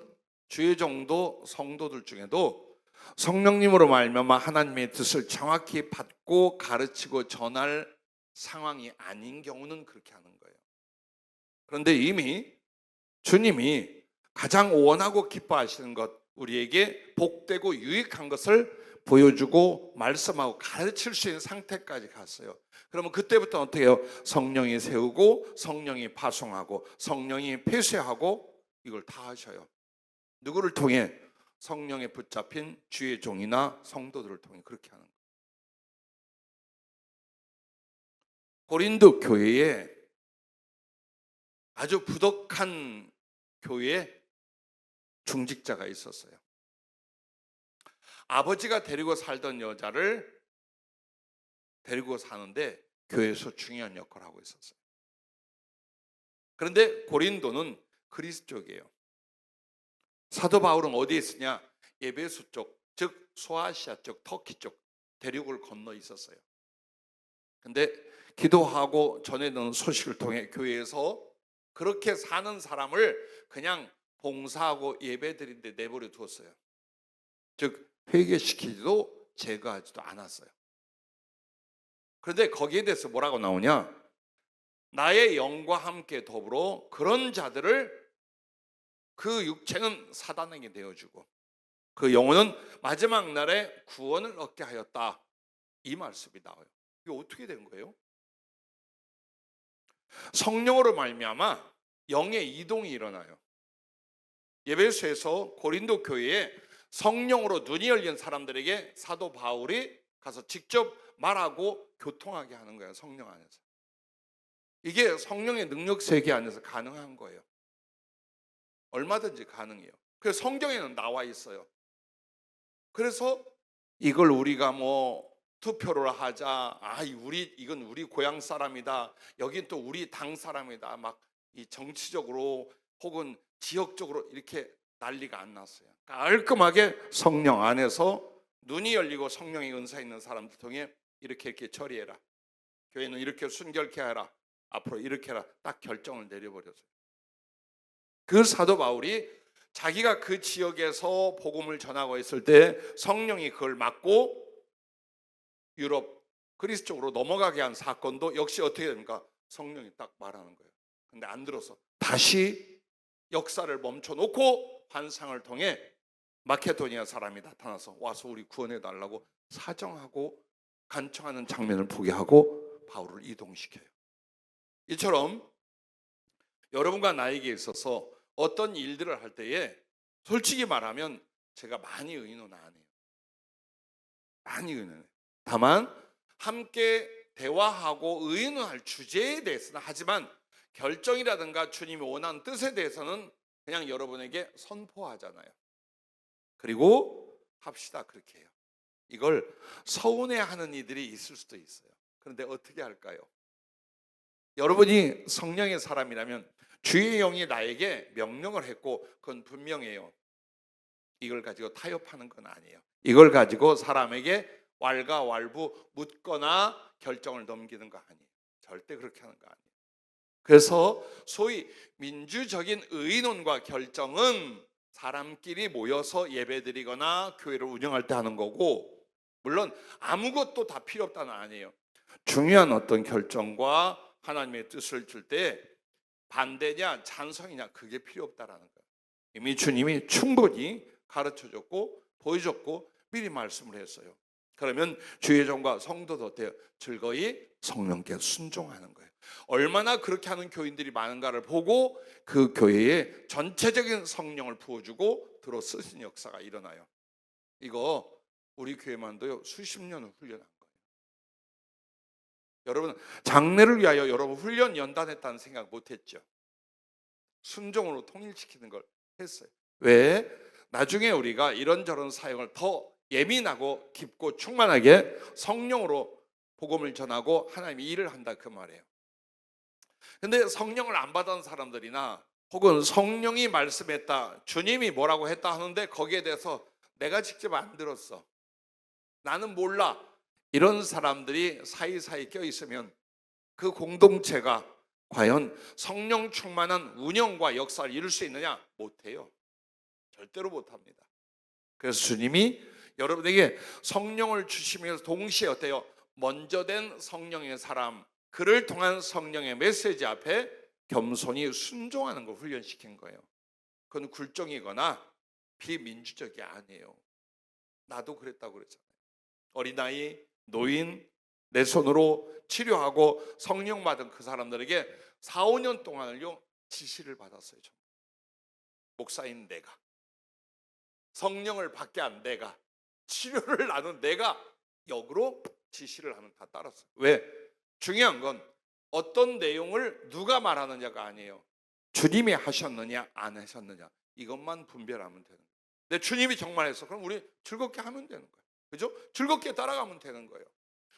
주의 정도 성도들 중에도 성령님으로 말미암아 하나님의 뜻을 정확히 받고 가르치고 전할 상황이 아닌 경우는 그렇게 하는 거예요. 그런데 이미 주님이 가장 원하고 기뻐하시는 것, 우리에게 복되고 유익한 것을 보여주고 말씀하고 가르칠 수 있는 상태까지 갔어요. 그러면 그때부터 어떻게 해요? 성령이 세우고 성령이 파송하고 성령이 폐쇄하고 이걸 다 하셔요. 누구를 통해? 성령에 붙잡힌 주의 종이나 성도들을 통해 그렇게 하는 거예요. 고린도 교회에 아주 부덕한 교회에 중직자가 있었어요. 아버지가 데리고 살던 여자를 데리고 사는데 교회에서 중요한 역할을 하고 있었어요. 그런데 고린도는 그리스 쪽이에요. 사도 바울은 어디에 있으냐? 에베소 쪽, 즉 소아시아 쪽, 터키 쪽 대륙을 건너 있었어요. 근데 기도하고 전해드는 소식을 통해 교회에서 그렇게 사는 사람을 그냥 봉사하고 예배드린데 내버려 두었어요. 즉 회개시키지도 제거하지도 않았어요. 그런데 거기에 대해서 뭐라고 나오냐? 나의 영과 함께 더불어 그런 자들을 그 육체는 사단에게 내어주고 그 영혼은 마지막 날에 구원을 얻게 하였다. 이 말씀이 나와요. 이게 어떻게 된 거예요? 성령으로 말미암아 영의 이동이 일어나요. 에베소에서 고린도 교회에 성령으로 눈이 열린 사람들에게 사도 바울이 가서 직접 말하고 교통하게 하는 거예요. 성령 안에서. 이게 성령의 능력 세계 안에서 가능한 거예요. 얼마든지 가능해요. 그래서 성경에는 나와 있어요. 그래서 이걸 우리가 뭐 투표를 하자, 이건 우리 고향 사람이다, 여긴 또 우리 당 사람이다, 막 이 정치적으로 혹은 지역적으로 이렇게 난리가 안 났어요. 깔끔하게 성령 안에서 눈이 열리고 성령의 은사 있는 사람들 통해 이렇게 처리해라, 교회는 이렇게 순결케 하라, 앞으로 이렇게 해라, 딱 결정을 내려버렸어요. 그 사도 바울이 자기가 그 지역에서 복음을 전하고 있을 때 성령이 그걸 막고 유럽 그리스 쪽으로 넘어가게 한 사건도 역시 어떻게 됩니까? 성령이 딱 말하는 거예요. 근데 안 들어서 다시 역사를 멈춰놓고 환상을 통해 마케도니아 사람이 나타나서 와서 우리 구원해 달라고 사정하고 간청하는 장면을 보게 하고 바울을 이동시켜요. 이처럼 여러분과 나에게 있어서 어떤 일들을 할 때에 솔직히 말하면 제가 많이 의논 안 해요. 많이 의논해요. 다만 함께 대화하고 의논할 주제에 대해서는 하지만 결정이라든가 주님이 원하는 뜻에 대해서는 그냥 여러분에게 선포하잖아요. 그리고 합시다, 그렇게 해요. 이걸 서운해하는 이들이 있을 수도 있어요. 그런데 어떻게 할까요? 여러분이 성령의 사람이라면 주의 영이 나에게 명령을 했고 그건 분명해요. 이걸 가지고 타협하는 건 아니에요. 이걸 가지고 사람에게 왈가왈부 묻거나 결정을 넘기는 거 아니에요. 절대 그렇게 하는 거 아니에요. 그래서 소위 민주적인 의논과 결정은 사람끼리 모여서 예배드리거나 교회를 운영할 때 하는 거고, 물론 아무것도 다 필요 없다는 아니에요. 중요한 어떤 결정과 하나님의 뜻을 줄 때 반대냐 찬성이냐 그게 필요 없다라는 거예요. 이미 주님이 충분히 가르쳐줬고 보여줬고 미리 말씀을 했어요. 그러면 주의 종과 성도도 어때요? 즐거이 성령께 순종하는 거예요. 얼마나 그렇게 하는 교인들이 많은가를 보고 그 교회에 전체적인 성령을 부어주고 들어 쓰신 역사가 일어나요. 이거 우리 교회만도요 수십 년을 훈련한 거예요. 여러분 장래를 위하여 여러분 훈련 연단했다는 생각 못했죠? 순종으로 통일시키는 걸 했어요. 왜? 나중에 우리가 이런저런 사역을 더 예민하고 깊고 충만하게 성령으로 복음을 전하고 하나님이 일을 한다 그 말이에요. 근데 성령을 안 받은 사람들이나 혹은 성령이 말씀했다, 주님이 뭐라고 했다 하는데 거기에 대해서 내가 직접 안 들었어, 나는 몰라, 이런 사람들이 사이사이 껴있으면 그 공동체가 과연 성령 충만한 운영과 역사를 이룰 수 있느냐? 못해요. 절대로 못합니다. 그래서 주님이 여러분에게 성령을 주시면서 동시에 어때요? 먼저 된 성령의 사람, 그를 통한 성령의 메시지 앞에 겸손히 순종하는 걸 훈련시킨 거예요. 그건 굴종이거나 비민주적이 아니에요. 나도 그랬다고 그랬잖아요. 어린아이, 노인, 내 손으로 치료하고 성령 받은 그 사람들에게 4, 5년 동안을요 지시를 받았어요. 목사인 내가, 성령을 받게 한 내가, 치료를 나눈 내가 역으로 지시를 하면 다 따랐어요. 왜? 중요한 건 어떤 내용을 누가 말하느냐가 아니에요. 주님이 하셨느냐 안 하셨느냐 이것만 분별하면 되는 거예요. 근데 주님이 정말 했어, 그럼 우리 즐겁게 하면 되는 거예요. 그죠? 즐겁게 따라가면 되는 거예요.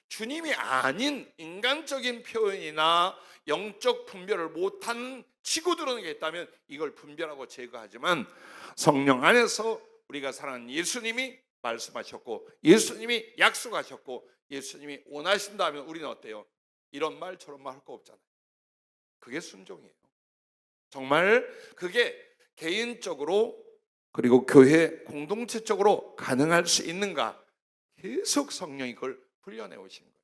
주님이 아닌 인간적인 표현이나 영적 분별을 못하는 치고들어오는 게 있다면 이걸 분별하고 제거하지만 성령 안에서 우리가 사랑하는 예수님이 말씀하셨고 예수님이 약속하셨고 예수님이 원하신다면 우리는 어때요? 이런 말 저런 말 할 거 없잖아요. 그게 순종이에요. 정말 그게 개인적으로 그리고 교회 공동체적으로 가능할 수 있는가? 계속 성령이 그걸 훈련해 오신 거예요.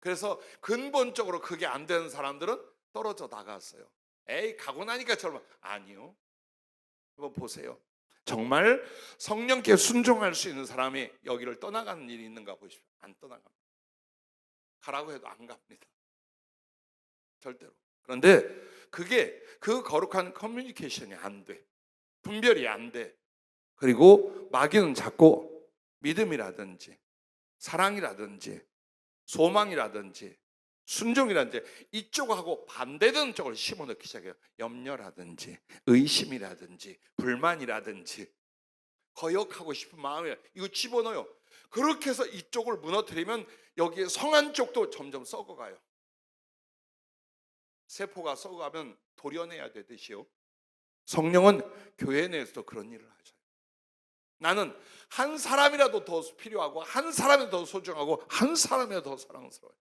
그래서 근본적으로 그게 안 되는 사람들은 떨어져 나갔어요. 에이, 가고 나니까 저러면 아니요. 한번 보세요. 정말 성령께 순종할 수 있는 사람이 여기를 떠나가는 일이 있는가 보십시오. 안 떠나갑니다. 가라고 해도 안 갑니다. 절대로. 그런데 그게 그 거룩한 커뮤니케이션이 안 돼. 분별이 안 돼. 그리고 마귀는 자꾸 믿음이라든지 사랑이라든지 소망이라든지 순종이라든지 이쪽하고 반대되는 쪽을 심어넣기 시작해요. 염려라든지 의심이라든지 불만이라든지 거역하고 싶은 마음에 이거 집어넣어요. 그렇게 해서 이쪽을 무너뜨리면 여기에 성한 쪽도 점점 썩어가요. 세포가 썩어가면 도려내야 되듯이요. 성령은 교회 내에서도 그런 일을 하셔요. 나는 한 사람이라도 더 필요하고 한 사람이 더 소중하고 한 사람이 더 사랑스러워요.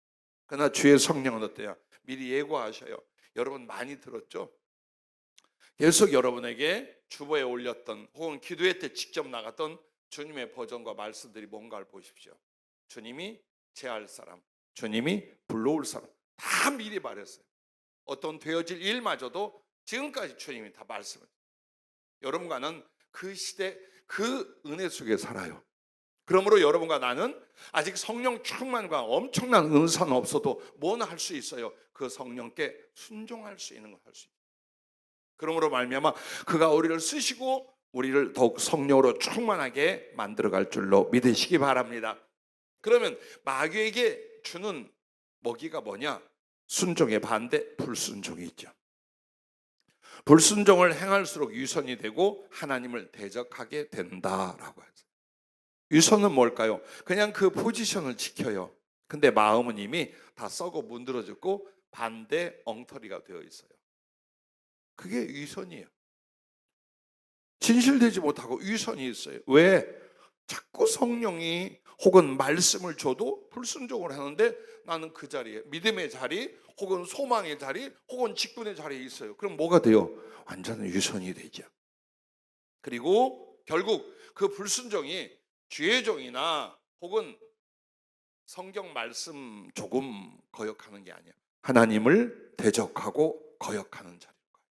그러나 주의 성령은 어때요? 미리 예고하셔요. 여러분 많이 들었죠? 계속 여러분에게 주보에 올렸던 혹은 기도회 때 직접 나갔던 주님의 버전과 말씀들이 뭔가를 보십시오. 주님이 제할 사람, 주님이 불러올 사람 다 미리 말했어요. 어떤 되어질 일마저도 지금까지 주님이 다 말씀을. 여러분과는 그 시대 그 은혜 속에 살아요. 그러므로 여러분과 나는 아직 성령 충만과 엄청난 은사는 없어도 뭐는 할 수 있어요. 그 성령께 순종할 수 있는 걸 할 수 있어요. 그러므로 말미암아 그가 우리를 쓰시고 우리를 더욱 성령으로 충만하게 만들어갈 줄로 믿으시기 바랍니다. 그러면 마귀에게 주는 먹이가 뭐냐? 순종의 반대 불순종이 있죠. 불순종을 행할수록 유선이 되고 하나님을 대적하게 된다라고 하죠. 유선은 뭘까요? 그냥 그 포지션을 지켜요. 근데 마음은 이미 다 썩어 문드러졌고 반대 엉터리가 되어 있어요. 그게 유선이에요. 진실되지 못하고 유선이 있어요. 왜? 자꾸 성령이 혹은 말씀을 줘도 불순종을 하는데 나는 그 자리에 믿음의 자리 혹은 소망의 자리 혹은 직분의 자리에 있어요. 그럼 뭐가 돼요? 완전히 유선이 되죠. 그리고 결국 그 불순종이 죄종이나 혹은 성경 말씀 조금 거역하는 게 아니야. 하나님을 대적하고 거역하는 자리인 거예요.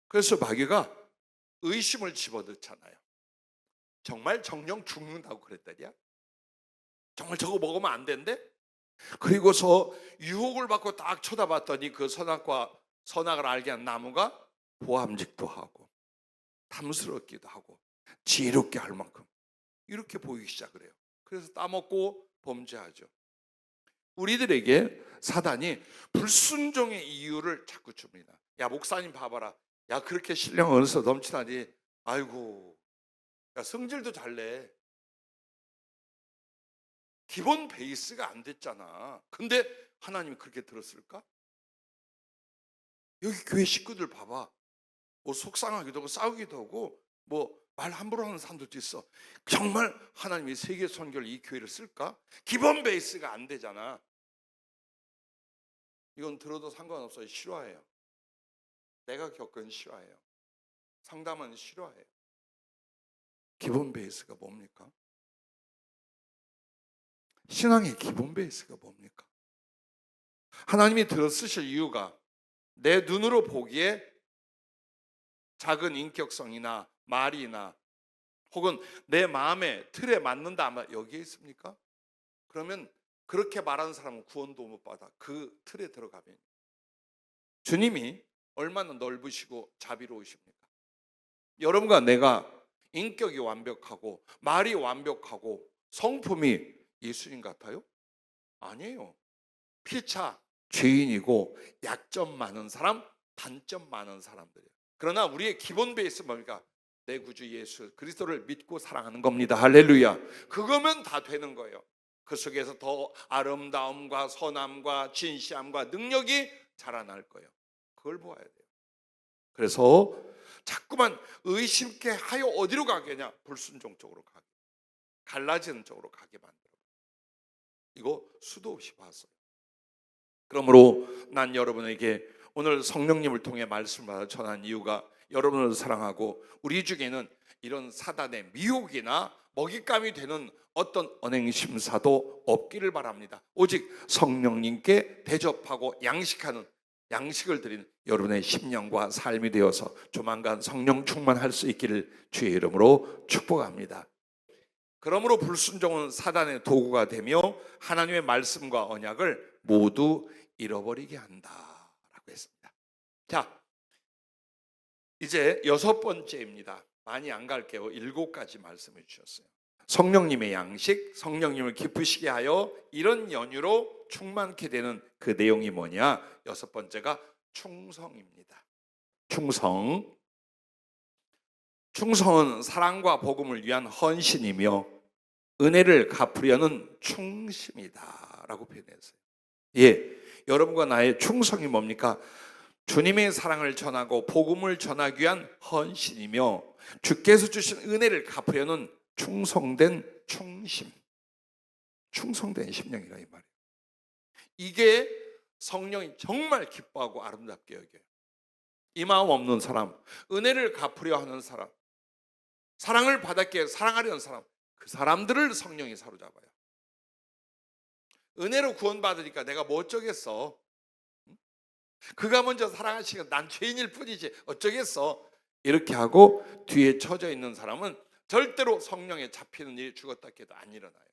그래서 마귀가 의심을 집어넣잖아요. 정말 정령 죽는다고 그랬다냐? 정말 저거 먹으면 안 된대? 그리고서 유혹을 받고 딱 쳐다봤더니 그 선악과 선악을 알게 한 나무가 보암직도 하고 탐스럽기도 하고 지혜롭게 할 만큼 이렇게 보이기 시작을 해요. 그래서 따먹고 범죄하죠. 우리들에게 사단이 불순종의 이유를 자꾸 줍니다. 야 목사님 봐봐라. 야 그렇게 신령 은서 넘치다니. 아이고 야 성질도 잘내. 기본 베이스가 안 됐잖아. 근데 하나님이 그렇게 들었을까? 여기 교회 식구들 봐봐. 뭐 속상하기도 하고 싸우기도 하고 뭐 말 함부로 하는 사람들도 있어. 정말 하나님이 세계 선교를 이 교회를 쓸까? 기본 베이스가 안 되잖아. 이건 들어도 상관없어요. 실화예요. 내가 겪은 실화예요. 상담은 실화예요. 기본 베이스가 뭡니까? 신앙의 기본 베이스가 뭡니까? 하나님이 들어 쓰실 이유가 내 눈으로 보기에 작은 인격성이나 말이나 혹은 내 마음의 틀에 맞는다 아마 여기에 있습니까? 그러면 그렇게 말하는 사람은 구원도 못 받아. 그 틀에 들어가면. 주님이 얼마나 넓으시고 자비로우십니까? 여러분과 내가 인격이 완벽하고 말이 완벽하고 성품이 예수님 같아요? 아니에요. 피차 죄인이고 약점 많은 사람, 단점 많은 사람들이에요. 그러나 우리의 기본 베이스는 뭡니까? 내 구주 예수 그리스도를 믿고 사랑하는 겁니다. 할렐루야. 그거면 다 되는 거예요. 그 속에서 더 아름다움과 선함과 진실함과 능력이 자라날 거예요. 그걸 보아야 돼요. 그래서 자꾸만 의심케 하여 어디로 가게냐? 불순종 쪽으로 가게, 갈라지는 쪽으로 가게 만들어. 이거 수도 없이 봤어요. 그러므로 난 여러분에게 오늘 성령님을 통해 말씀을 받아 전한 이유가 여러분을 사랑하고 우리 중에는 이런 사단의 미혹이나 먹잇감이 되는 어떤 언행심사도 없기를 바랍니다. 오직 성령님께 대접하고 양식하는, 양식을 드리는 여러분의 심령과 삶이 되어서 조만간 성령 충만할 수 있기를 주의 이름으로 축복합니다. 그러므로 불순종은 사단의 도구가 되며 하나님의 말씀과 언약을 모두 잃어버리게 한다라고 했습니다. 자, 이제 6번째입니다. 많이 안 갈게요. 7가지 말씀해 주셨어요. 성령님의 양식, 성령님을 기쁘시게 하여 이런 연유로 충만케 되는 그 내용이 뭐냐? 6번째가 충성입니다. 충성은 사랑과 복음을 위한 헌신이며 은혜를 갚으려는 충심이다 라고 표현했어요. 여러분과 나의 충성이 뭡니까? 주님의 사랑을 전하고 복음을 전하기 위한 헌신이며 주께서 주신 은혜를 갚으려는 충성된 충심, 충성된 심령이라 이 말이에요. 이게 성령이 정말 기뻐하고 아름답게 여겨요. 이 마음 없는 사람, 은혜를 갚으려 하는 사람, 사랑을 받았기에 사랑하려는 사람, 그 사람들을 성령이 사로잡아요. 은혜로 구원받으니까 내가 뭐 어쩌겠어? 그가 먼저 사랑하시니까 난 죄인일 뿐이지 어쩌겠어? 이렇게 하고 뒤에 처져 있는 사람은 절대로 성령에 잡히는 일이 죽었다 깨도 안 일어나요.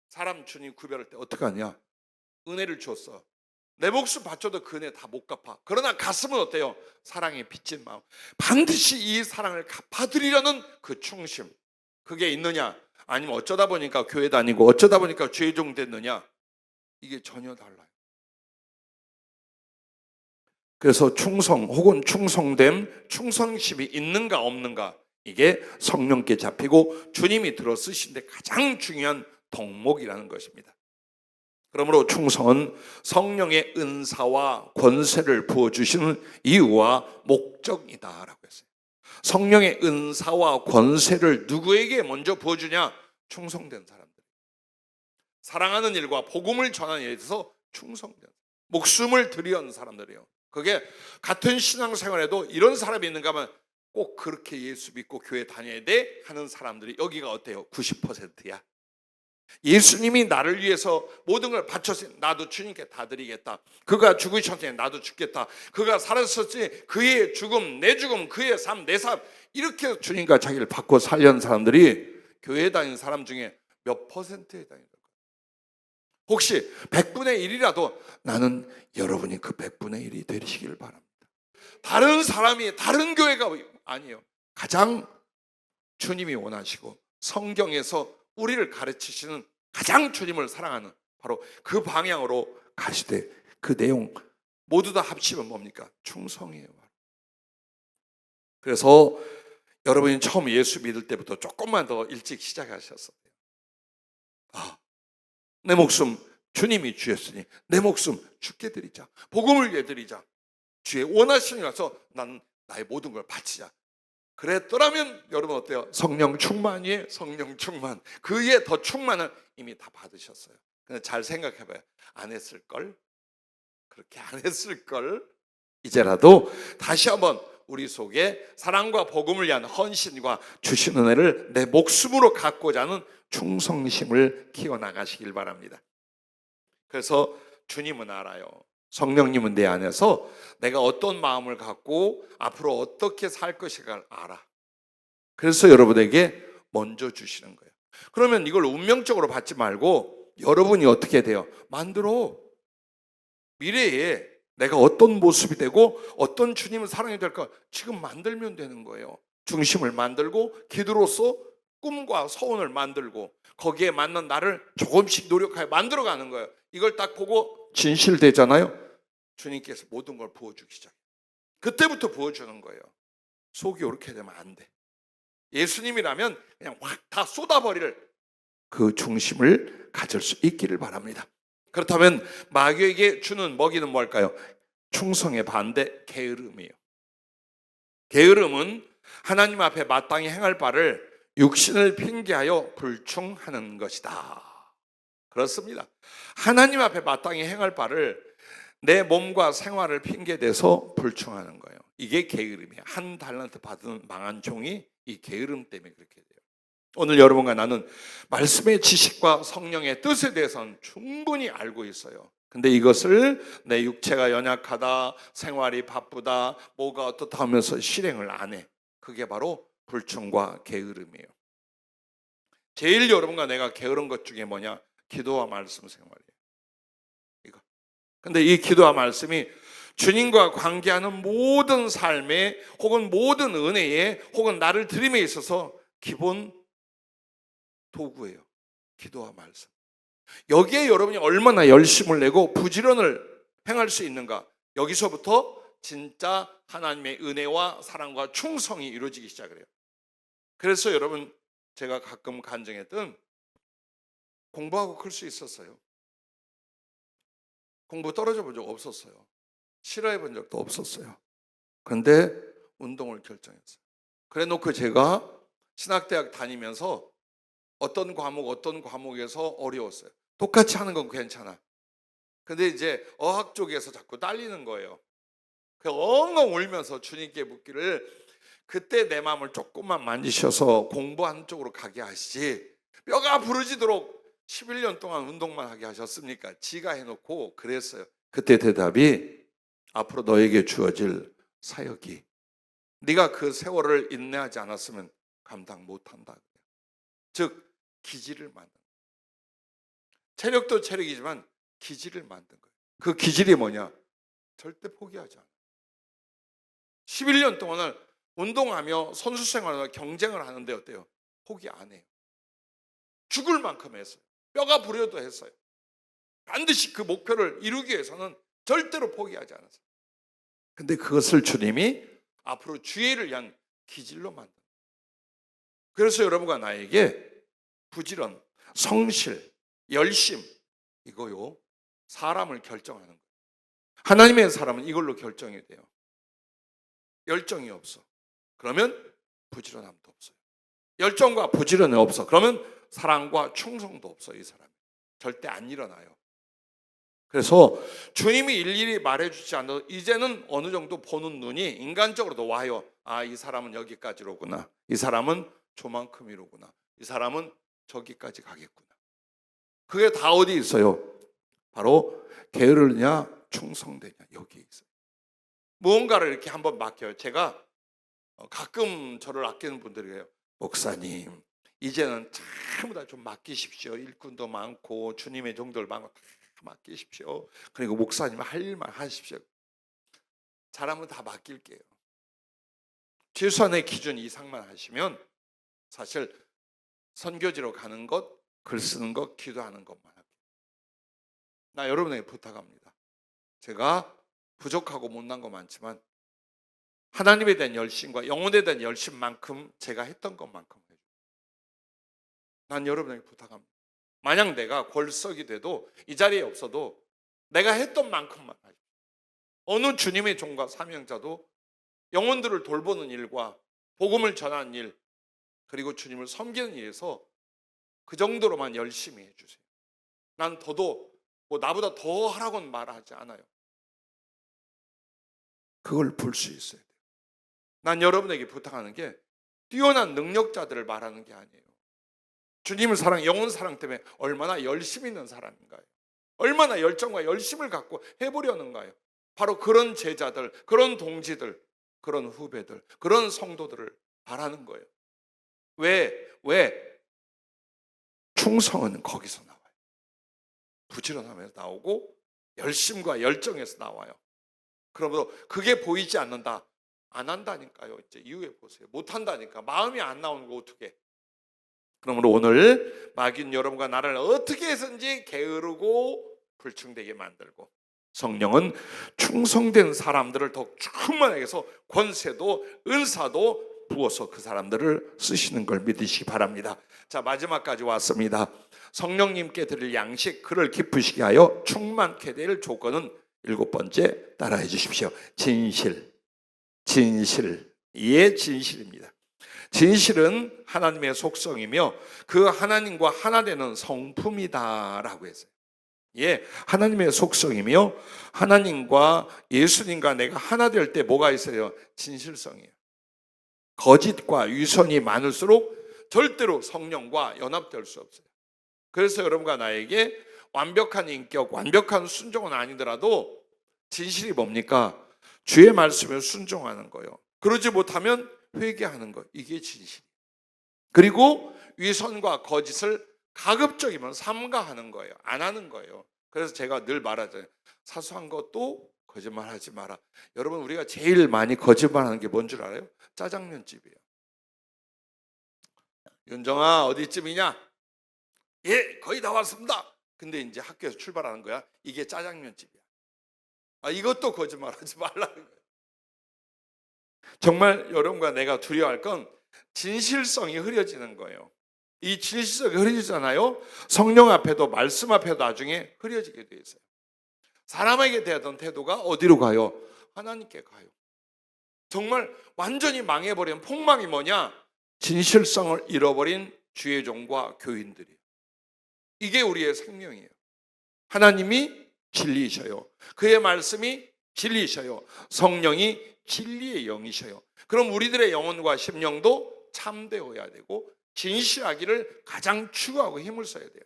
사람 주님 구별할 때 어떻게 하냐? 은혜를 줬어. 내 목숨 바쳐도 그 은혜 다 못 갚아. 그러나 가슴은 어때요? 사랑에 빚진 마음. 반드시 이 사랑을 갚아드리려는 그 충심. 그게 있느냐? 아니면 어쩌다 보니까 교회 다니고 어쩌다 보니까 죄종 됐느냐? 이게 전혀 달라요. 그래서 충성 혹은 충성됨, 충성심이 있는가 없는가, 이게 성령께 잡히고 주님이 들어 쓰신 데 가장 중요한 덕목이라는 것입니다. 그러므로 충성은 성령의 은사와 권세를 부어주시는 이유와 목적이다라고 했어요. 성령의 은사와 권세를 누구에게 먼저 부어주냐? 충성된 사람들. 사랑하는 일과 복음을 전하는 일에 대해서 충성된, 목숨을 들이는 사람들이에요. 그게 같은 신앙생활에도 이런 사람이 있는가 하면 꼭 그렇게 예수 믿고 교회 다녀야 돼 하는 사람들이 여기가 어때요? 90%야. 예수님이 나를 위해서 모든 걸 바쳤으니 나도 주님께 다 드리겠다. 그가 죽으셨으니 나도 죽겠다. 그가 살았었지 그의 죽음, 내 죽음, 그의 삶, 내 삶, 이렇게 주님과 자기를 바꿔 살려는 사람들이 교회 다니는 사람 중에 몇 퍼센트에 다니는 거예요? 혹시 100분의 1이라도 나는 여러분이 그 100분의 1이 되시길 바랍니다. 다른 사람이 다른 교회가 아니에요. 가장 주님이 원하시고 성경에서 우리를 가르치시는 가장 주님을 사랑하는 바로 그 방향으로 가시되 그 내용 모두 다 합치면 뭡니까? 충성이에요. 그래서 여러분이 처음 예수 믿을 때부터 조금만 더 일찍 시작하셨어요. 내 목숨 주님이 주셨으니 내 목숨 주께 드리자. 복음을 위해 드리자. 주의 원하시는 가서 난 나의 모든 걸 바치자. 그랬더라면 여러분 어때요? 성령 충만이에요. 성령 충만. 그에 더 충만을 이미 다 받으셨어요. 근데 잘 생각해봐요. 안 했을걸? 그렇게 안 했을걸? 이제라도 다시 한번 우리 속에 사랑과 복음을 위한 헌신과 주신 은혜를 내 목숨으로 갖고자 하는 충성심을 키워나가시길 바랍니다. 그래서 주님은 알아요. 성령님은 내 안에서 내가 어떤 마음을 갖고 앞으로 어떻게 살 것인가를 알아. 그래서 여러분에게 먼저 주시는 거예요. 그러면 이걸 운명적으로 받지 말고 여러분이 어떻게 돼요? 만들어. 미래에 내가 어떤 모습이 되고 어떤 주님을 사랑해야 될까 지금 만들면 되는 거예요. 중심을 만들고 기도로서 꿈과 소원을 만들고 거기에 맞는 나를 조금씩 노력하여 만들어가는 거예요. 이걸 딱 보고 진실되잖아요. 주님께서 모든 걸 부어주기 시작해요. 그때부터 부어주는 거예요. 속이 이렇게 되면 안 돼. 예수님이라면 그냥 확 다 쏟아버릴 그 중심을 가질 수 있기를 바랍니다. 그렇다면 마귀에게 주는 먹이는 뭘까요? 충성의 반대 게으름이에요. 게으름은 하나님 앞에 마땅히 행할 바를 육신을 핑계하여 불충하는 것이다. 그렇습니다. 하나님 앞에 마땅히 행할 바를 내 몸과 생활을 핑계대서 불충하는 거예요. 이게 게으름이에요. 한 달란트 받은 망한 종이 이 게으름 때문에 그렇게 돼요. 오늘 여러분과 나는 말씀의 지식과 성령의 뜻에 대해서는 충분히 알고 있어요. 근데 이것을 내 육체가 연약하다, 생활이 바쁘다, 뭐가 어떻다 하면서 실행을 안 해. 그게 바로 불충과 게으름이에요. 제일 여러분과 내가 게으른 것 중에 뭐냐? 기도와 말씀 생활이에요. 이거. 근데 이 기도와 말씀이 주님과 관계하는 모든 삶에 혹은 모든 은혜에 혹은 나를 드림에 있어서 기본 도구예요. 기도와 말씀. 여기에 여러분이 얼마나 열심을 내고 부지런을 행할 수 있는가? 여기서부터 진짜 하나님의 은혜와 사랑과 충성이 이루어지기 시작을 해요. 그래서 여러분, 제가 가끔 간증했던 공부하고 클 수 있었어요. 공부 떨어져 본 적 없었어요. 싫어해 본 적도 없었어요. 그런데 운동을 결정했어요. 그래 놓고 제가 신학대학 다니면서 어떤 과목에서 어려웠어요. 똑같이 하는 건 괜찮아. 근데 이제 어학 쪽에서 자꾸 딸리는 거예요. 그래서 엉엉 울면서 주님께 묻기를, 그때 내 마음을 조금만 만지셔서 공부 한쪽으로 가게 하시지 뼈가 부러지도록 11년 동안 운동만 하게 하셨습니까? 지가 해놓고 그랬어요. 그때 대답이, 앞으로 너에게 주어질 사역이 네가 그 세월을 인내하지 않았으면 감당 못한다. 즉 기질을 만든 거예요. 체력도 체력이지만 기질을 만든 거예요. 그 기질이 뭐냐? 절대 포기하지 않아요. 11년 동안을 운동하며 선수 생활하며 경쟁을 하는데 어때요? 포기 안 해요. 죽을 만큼 했어요. 뼈가 부려도 했어요. 반드시 그 목표를 이루기 위해서는 절대로 포기하지 않았어요. 근데 그것을 주님이 앞으로 주의를 위한 기질로 만든 거예요. 그래서 여러분과 나에게 부지런, 성실, 열심, 이거요, 사람을 결정하는 거예요. 하나님의 사람은 이걸로 결정이 돼요. 열정이 없어. 그러면 부지런함도 없어요. 열정과 부지런이 없어. 그러면 사랑과 충성도 없어. 이 사람이 절대 안 일어나요. 그래서 주님이 일일이 말해주지 않아도 이제는 어느 정도 보는 눈이 인간적으로도 와요. 아, 이 사람은 여기까지로구나. 이 사람은 저만큼이로구나. 이 사람은 저기까지 가겠구나. 그게 다 어디 있어요? 바로 게으르냐 충성되냐, 여기에 있어요. 무언가를 이렇게 한번 맡겨요. 제가 가끔 저를 아끼는 분들이 해요. 목사님, 이제는 전부 다 좀 맡기십시오. 일꾼도 많고 주님의 종들 많고 다 맡기십시오. 그리고 목사님 할 일만 하십시오. 잘하면 다 맡길게요. 최소한의 기준 이상만 하시면 사실 선교지로 가는 것, 글 쓰는 것, 기도하는 것만 할게요. 나 여러분에게 부탁합니다. 제가 부족하고 못난 거 많지만 하나님에 대한 열심과 영혼에 대한 열심만큼 제가 했던 것만큼 해줘요. 난 여러분에게 부탁합니다. 만약 내가 골석이 돼도 이 자리에 없어도 내가 했던 만큼만 하십시오. 어느 주님의 종과 사명자도 영혼들을 돌보는 일과 복음을 전하는 일, 그리고 주님을 섬기는 일에서 그 정도로만 열심히 해주세요. 난 더도 뭐 나보다 더 하라고는 말하지 않아요. 그걸 볼 수 있어야 돼요. 난 여러분에게 부탁하는 게 뛰어난 능력자들을 말하는 게 아니에요. 주님을 사랑, 영혼 사랑 때문에 얼마나 열심 있는 사람인가요? 얼마나 열정과 열심을 갖고 해보려는가요? 바로 그런 제자들, 그런 동지들, 그런 후배들, 그런 성도들을 바라는 거예요. 왜? 충성은 거기서 나와요. 부지런함에서 나오고 열심과 열정에서 나와요. 그러므로 그게 보이지 않는다. 안 한다니까요. 이제 이후에 보세요. 못 한다니까. 마음이 안 나오는 거 어떻게? 그러므로 오늘 마귀는 여러분과 나를 어떻게 해서든지 게으르고 불충되게 만들고, 성령은 충성된 사람들을 더욱 충만하게 해서 권세도 은사도 부어서 그 사람들을 쓰시는 걸 믿으시기 바랍니다. 자, 마지막까지 왔습니다. 성령님께 드릴 양식, 그를 기쁘시게 하여 충만케 될 조건은 7번째, 따라해 주십시오. 진실, 이게 진실입니다. 진실은 하나님의 속성이며 그 하나님과 하나 되는 성품이다라고 했어요. 예, 하나님의 속성이며 하나님과 예수님과 내가 하나 될 때 뭐가 있어요? 진실성이에요. 거짓과 위선이 많을수록 절대로 성령과 연합될 수 없어요. 그래서 여러분과 나에게 완벽한 인격, 완벽한 순종은 아니더라도 진실이 뭡니까? 주의 말씀에 순종하는 거예요. 그러지 못하면 회개하는 거, 이게 진실. 그리고 위선과 거짓을 가급적이면 삼가하는 거예요. 안 하는 거예요. 그래서 제가 늘 말하잖아요. 사소한 것도 거짓말하지 마라. 여러분, 우리가 제일 많이 거짓말하는 게 뭔 줄 알아요? 짜장면집이에요. 윤정아, 어디쯤이냐? 예, 거의 다 왔습니다. 근데 이제 학교에서 출발하는 거야. 이게 짜장면집이야. 이것도 거짓말하지 말라는 거예요. 정말 여러분과 내가 두려워할 건 진실성이 흐려지는 거예요. 이 진실성이 흐려지잖아요. 성령 앞에도 말씀 앞에도 나중에 흐려지게 돼 있어요. 사람에게 대하던 태도가 어디로 가요? 하나님께 가요. 정말 완전히 망해버린 폭망이 뭐냐? 진실성을 잃어버린 주의 종과 교인들이에요. 이게 우리의 생명이에요. 하나님이 진리이셔요. 그의 말씀이 진리이셔요. 성령이 진리의 영이셔요. 그럼 우리들의 영혼과 심령도 참되어야 되고 진실하기를 가장 추구하고 힘을 써야 돼요.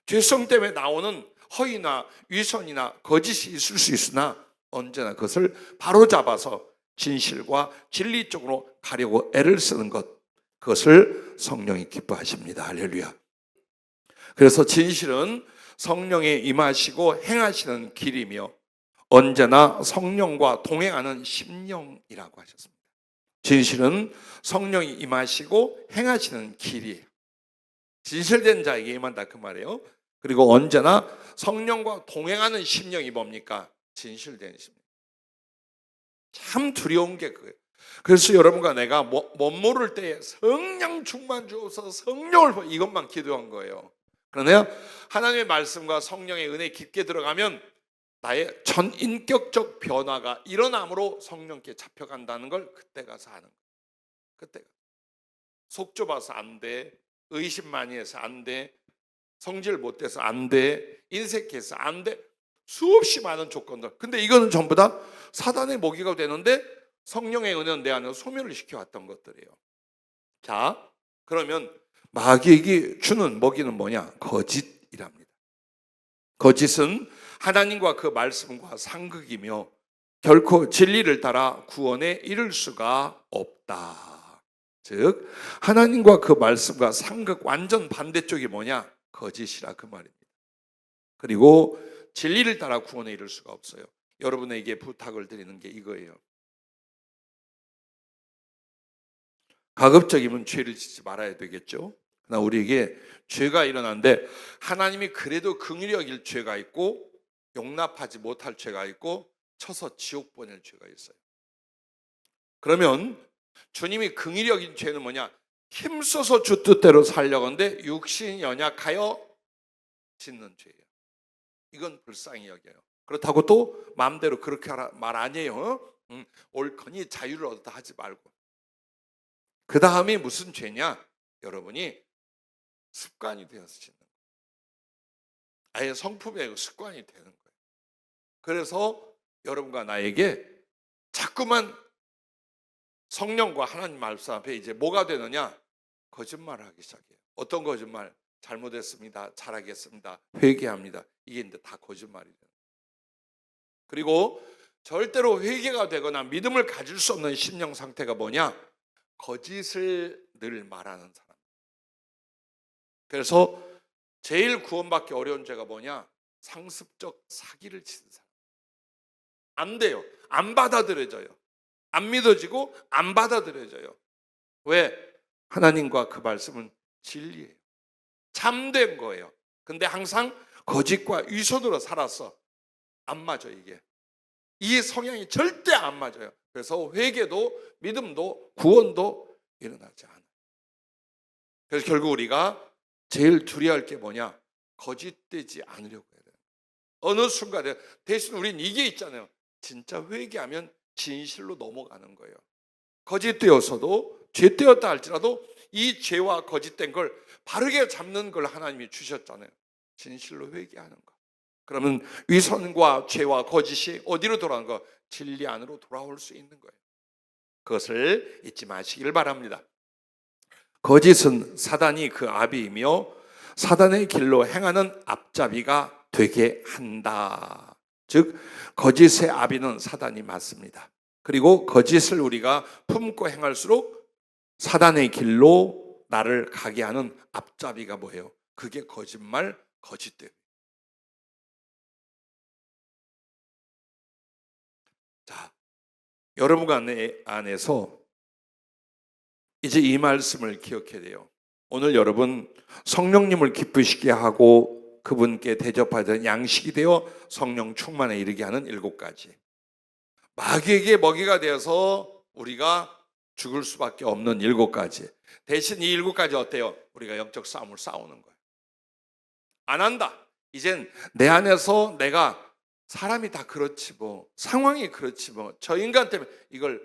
죄성 때문에 나오는 허위나 위선이나 거짓이 있을 수 있으나 언제나 그것을 바로잡아서 진실과 진리 쪽으로 가려고 애를 쓰는 것, 그것을 성령이 기뻐하십니다. 할렐루야. 그래서 진실은 성령에 임하시고 행하시는 길이며 언제나 성령과 동행하는 심령이라고 하셨습니다. 진실은 성령이 임하시고 행하시는 길이에요. 진실된 자에게 임한다 그 말이에요. 그리고 언제나 성령과 동행하는 심령이 뭡니까? 진실된 심령. 참 두려운 게 그거예요. 그래서 여러분과 내가 못 모를 때에 성령 충만 주옵소서, 성령을 이것만 기도한 거예요. 그러나 하나님의 말씀과 성령의 은혜 깊게 들어가면 나의 전인격적 변화가 일어남으로 성령께 잡혀간다는 걸 그때 가서 아는 거예요. 그때 속 좁아서 안 돼, 의심 많이 해서 안 돼, 성질 못 돼서 안 돼, 인색해서 안 돼, 수없이 많은 조건들. 근데 이거는 전부 다 사단의 모기가 되는데 성령의 은혜는 내 안에 소멸을 시켜왔던 것들이에요. 자, 그러면 마귀에게 주는 먹이는 뭐냐? 거짓이랍니다. 거짓은 하나님과 그 말씀과 상극이며 결코 진리를 따라 구원에 이를 수가 없다. 즉 하나님과 그 말씀과 상극 완전 반대쪽이 뭐냐? 거짓이라 그 말입니다. 그리고 진리를 따라 구원에 이를 수가 없어요. 여러분에게 부탁을 드리는 게 이거예요. 가급적이면 죄를 짓지 말아야 되겠죠. 그러나 우리에게 죄가 일어나는데 하나님이 그래도 긍휼히 여길 죄가 있고 용납하지 못할 죄가 있고 쳐서 지옥 보낼 죄가 있어요. 그러면 주님이 긍휼히 여긴 죄는 뭐냐? 힘써서 주 뜻대로 살려고 하는데 육신이 연약하여 짓는 죄예요. 이건 불쌍히 여겨요. 그렇다고 또 마음대로 그렇게 하라 말 아니에요. 옳거니 자유를 얻다 하지 말고. 그 다음이 무슨 죄냐? 여러분이 습관이 되어서 짓는 거예요. 아예 성품의 습관이 되는 거예요. 그래서 여러분과 나에게 자꾸만 성령과 하나님 말씀 앞에 이제 뭐가 되느냐? 거짓말을 하기 시작해요. 어떤 거짓말? 잘못했습니다. 잘하겠습니다. 회개합니다. 이게 이제 다 거짓말이에요. 그리고 절대로 회개가 되거나 믿음을 가질 수 없는 심령 상태가 뭐냐? 거짓을 늘 말하는 사람. 그래서 제일 구원받기 어려운 죄가 뭐냐? 상습적 사기를 치는 사람. 안 돼요. 안 받아들여져요. 안 믿어지고 안 받아들여져요. 왜? 하나님과 그 말씀은 진리예요. 참된 거예요. 근데 항상 거짓과 위선으로 살아서 안 맞아 이게. 이 성향이 절대 안 맞아요. 그래서 회개도 믿음도 구원도 일어나지 않아요. 그래서 결국 우리가 제일 두려워할 게 뭐냐? 거짓되지 않으려고 해야 돼요. 어느 순간에 대신 우리는 이게 있잖아요. 진짜 회개하면 진실로 넘어가는 거예요. 거짓되었어도 죄되었다 할지라도 이 죄와 거짓된 걸 바르게 잡는 걸 하나님이 주셨잖아요. 진실로 회개하는 거. 그러면 위선과 죄와 거짓이 어디로 돌아가는 거? 진리 안으로 돌아올 수 있는 거예요. 그것을 잊지 마시길 바랍니다. 거짓은 사단이 그 아비이며 사단의 길로 행하는 앞잡이가 되게 한다. 즉 거짓의 아비는 사단이 맞습니다. 그리고 거짓을 우리가 품고 행할수록 사단의 길로 나를 가게 하는 앞잡이가 뭐예요? 그게 거짓말, 거짓됨. 자, 여러분 안에서 이제 이 말씀을 기억해야 돼요. 오늘 여러분 성령님을 기쁘시게 하고 그분께 대접하던 양식이 되어 성령 충만에 이르게 하는 7가지. 마귀에게 먹이가 되어서 우리가 죽을 수밖에 없는 7가지. 대신 이 7가지 어때요? 우리가 영적 싸움을 싸우는 거예요. 안 한다. 이젠 내 안에서 내가 사람이 다 그렇지 뭐, 상황이 그렇지 뭐, 저 인간 때문에 이걸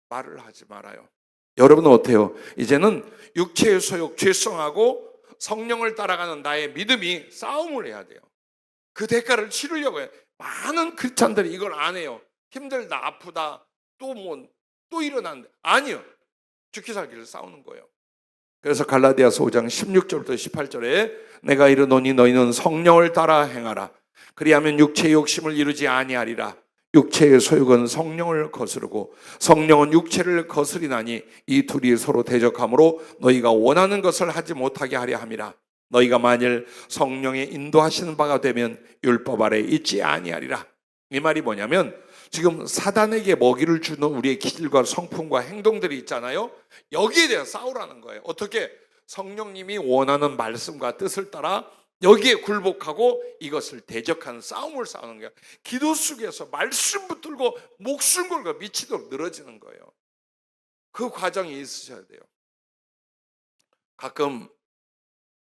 말을 하지 말아요. 여러분은 어때요? 이제는 육체의 소욕, 죄성하고 성령을 따라가는 나의 믿음이 싸움을 해야 돼요. 그 대가를 치르려고 해요. 많은 크리스찬들이 이걸 안 해요. 힘들다, 아프다, 또 일어난다. 아니요. 죽기 살기를 싸우는 거예요. 그래서 갈라디아서 5장 16절부터 18절에 내가 이르노니 너희는 성령을 따라 행하라. 그리하면 육체의 욕심을 이루지 아니하리라. 육체의 소욕은 성령을 거스르고 성령은 육체를 거스리나니 이 둘이 서로 대적하므로 너희가 원하는 것을 하지 못하게 하려 함이라. 너희가 만일 성령의 인도하시는 바가 되면 율법 아래 있지 아니하리라. 이 말이 뭐냐면 지금 사단에게 먹이를 주는 우리의 기질과 성품과 행동들이 있잖아요. 여기에 대해 싸우라는 거예요. 어떻게? 성령님이 원하는 말씀과 뜻을 따라 여기에 굴복하고 이것을 대적하는 싸움을 싸우는 거예요. 기도 속에서 말씀 붙들고 목숨 걸고 미치도록 늘어지는 거예요. 그 과정이 있으셔야 돼요. 가끔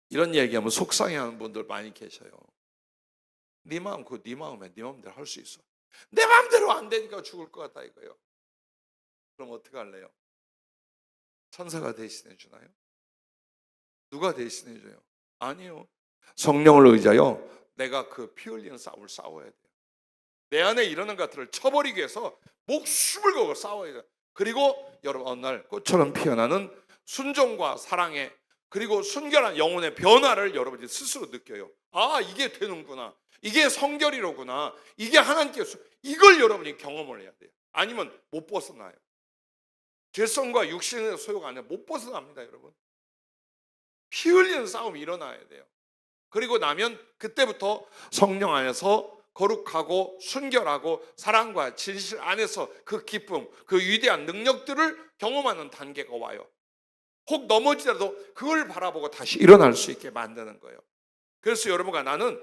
이런 얘기하면 속상해하는 분들 많이 계셔요. 네 마음 그거 네 마음에 네 마음대로 할 수 있어. 내 마음대로 안 되니까 죽을 것 같다 이거예요. 그럼 어떻게 할래요? 천사가 대신해 주나요? 누가 대신해 줘요? 아니요. 성령을 의지하여 내가 그 피 흘리는 싸움을 싸워야 돼요. 내 안에 이러는 것들을 쳐버리기 위해서 목숨을 걸고 싸워야 돼요. 그리고 여러분 어느 날 꽃처럼 피어나는 순종과 사랑의 그리고 순결한 영혼의 변화를 여러분이 스스로 느껴요. 아, 이게 되는구나. 이게 성결이로구나. 이게 하나님께서 이걸 여러분이 경험을 해야 돼요. 아니면 못 벗어나요. 죄성과 육신의 소욕 안에 못 벗어납니다, 여러분. 피 흘리는 싸움이 일어나야 돼요. 그리고 나면 그때부터 성령 안에서 거룩하고 순결하고 사랑과 진실 안에서 그 기쁨, 그 위대한 능력들을 경험하는 단계가 와요. 혹 넘어지더라도 그걸 바라보고 다시 일어날 수 있게 만드는 거예요. 그래서 여러분과 나는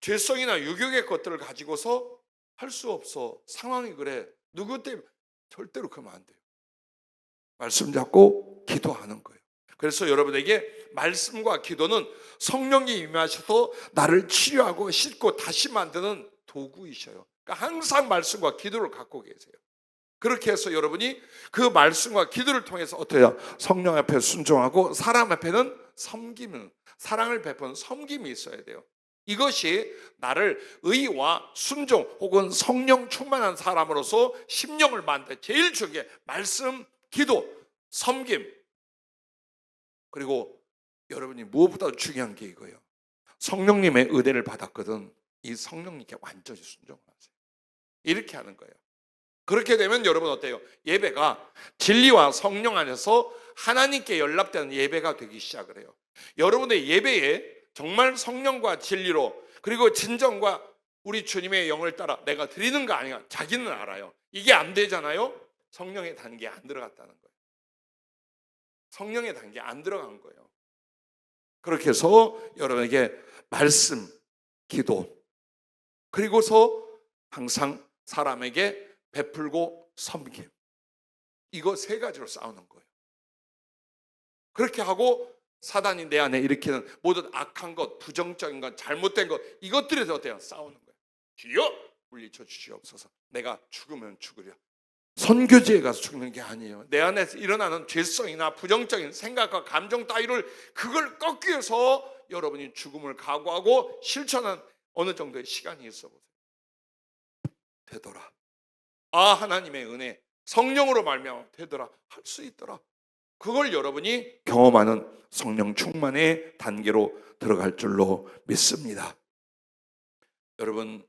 죄성이나 유욕의 것들을 가지고서 할 수 없어. 상황이 그래. 누구 때문에? 절대로 그러면 안 돼요. 말씀 잡고 기도하는 거예요. 그래서 여러분에게 말씀과 기도는 성령이 임하셔서 나를 치료하고 씻고 다시 만드는 도구이셔요. 그러니까 항상 말씀과 기도를 갖고 계세요. 그렇게 해서 여러분이 그 말씀과 기도를 통해서 어떻게 해요? 성령 앞에 순종하고 사람 앞에는 섬기는, 사랑을 베푸는 섬김이 있어야 돼요. 이것이 나를 의와 순종 혹은 성령 충만한 사람으로서 심령을 만들 제일 중요한 게 말씀, 기도, 섬김. 그리고 여러분이 무엇보다도 중요한 게 이거예요. 성령님의 은혜를 받았거든. 이 성령님께 완전히 순종을 하세요. 이렇게 하는 거예요. 그렇게 되면 여러분 어때요? 예배가 진리와 성령 안에서 하나님께 연락되는 예배가 되기 시작을 해요. 여러분의 예배에 정말 성령과 진리로 그리고 진정과 우리 주님의 영을 따라 내가 드리는 거 아니야. 자기는 알아요. 이게 안 되잖아요. 성령의 단계에 안 들어갔다는 거예요. 성령의 단계에 안 들어간 거예요. 그렇게 해서 여러분에게 말씀, 기도 그리고서 항상 사람에게 베풀고 섬김. 이거 3가지로 싸우는 거예요. 그렇게 하고 사단이 내 안에 일으키는 모든 악한 것, 부정적인 것, 잘못된 것 이것들에 대해서 어때요? 싸우는 거예요. 주여 물리쳐 주시옵소서. 내가 죽으면 죽으려. 선교지에 가서 죽는 게 아니에요. 내 안에서 일어나는 죄성이나 부정적인 생각과 감정 따위를 그걸 꺾기 위해서 여러분이 죽음을 각오하고 실천한 어느 정도의 시간이 있어 보세요. 되더라. 아, 하나님의 은혜, 성령으로 말미암아 되더라. 할 수 있더라. 그걸 여러분이 경험하는 성령 충만의 단계로 들어갈 줄로 믿습니다. 여러분,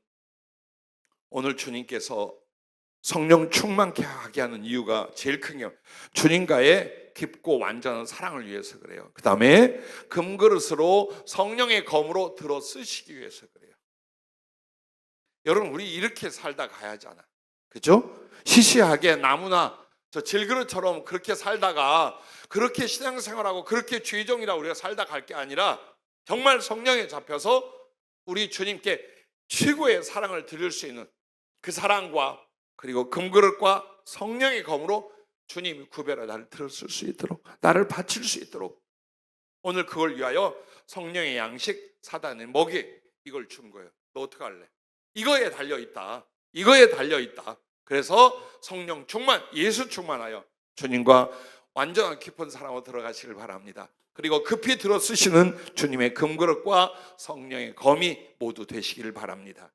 오늘 주님께서 성령 충만케 하게 하는 이유가 제일 큰 게 주님과의 깊고 완전한 사랑을 위해서 그래요. 그 다음에 금그릇으로 성령의 검으로 들어 쓰시기 위해서 그래요. 여러분, 우리 이렇게 살다 가야잖아. 그죠? 시시하게 나무나 저 질그릇처럼 그렇게 살다가 그렇게 신앙생활하고 그렇게 죄종이라 우리가 살다 갈 게 아니라 정말 성령에 잡혀서 우리 주님께 최고의 사랑을 드릴 수 있는 그 사랑과 그리고 금그릇과 성령의 검으로 주님이 구별해 나를 들었을 수 있도록, 나를 바칠 수 있도록 오늘 그걸 위하여 성령의 양식, 사단의 먹이, 이걸 준 거예요. 너 어떻게 할래? 이거에 달려있다. 이거에 달려있다. 그래서 성령 충만, 예수 충만하여 주님과 완전한 깊은 사랑으로 들어가시길 바랍니다. 그리고 급히 들어 쓰시는 주님의 금그릇과 성령의 검이 모두 되시기를 바랍니다.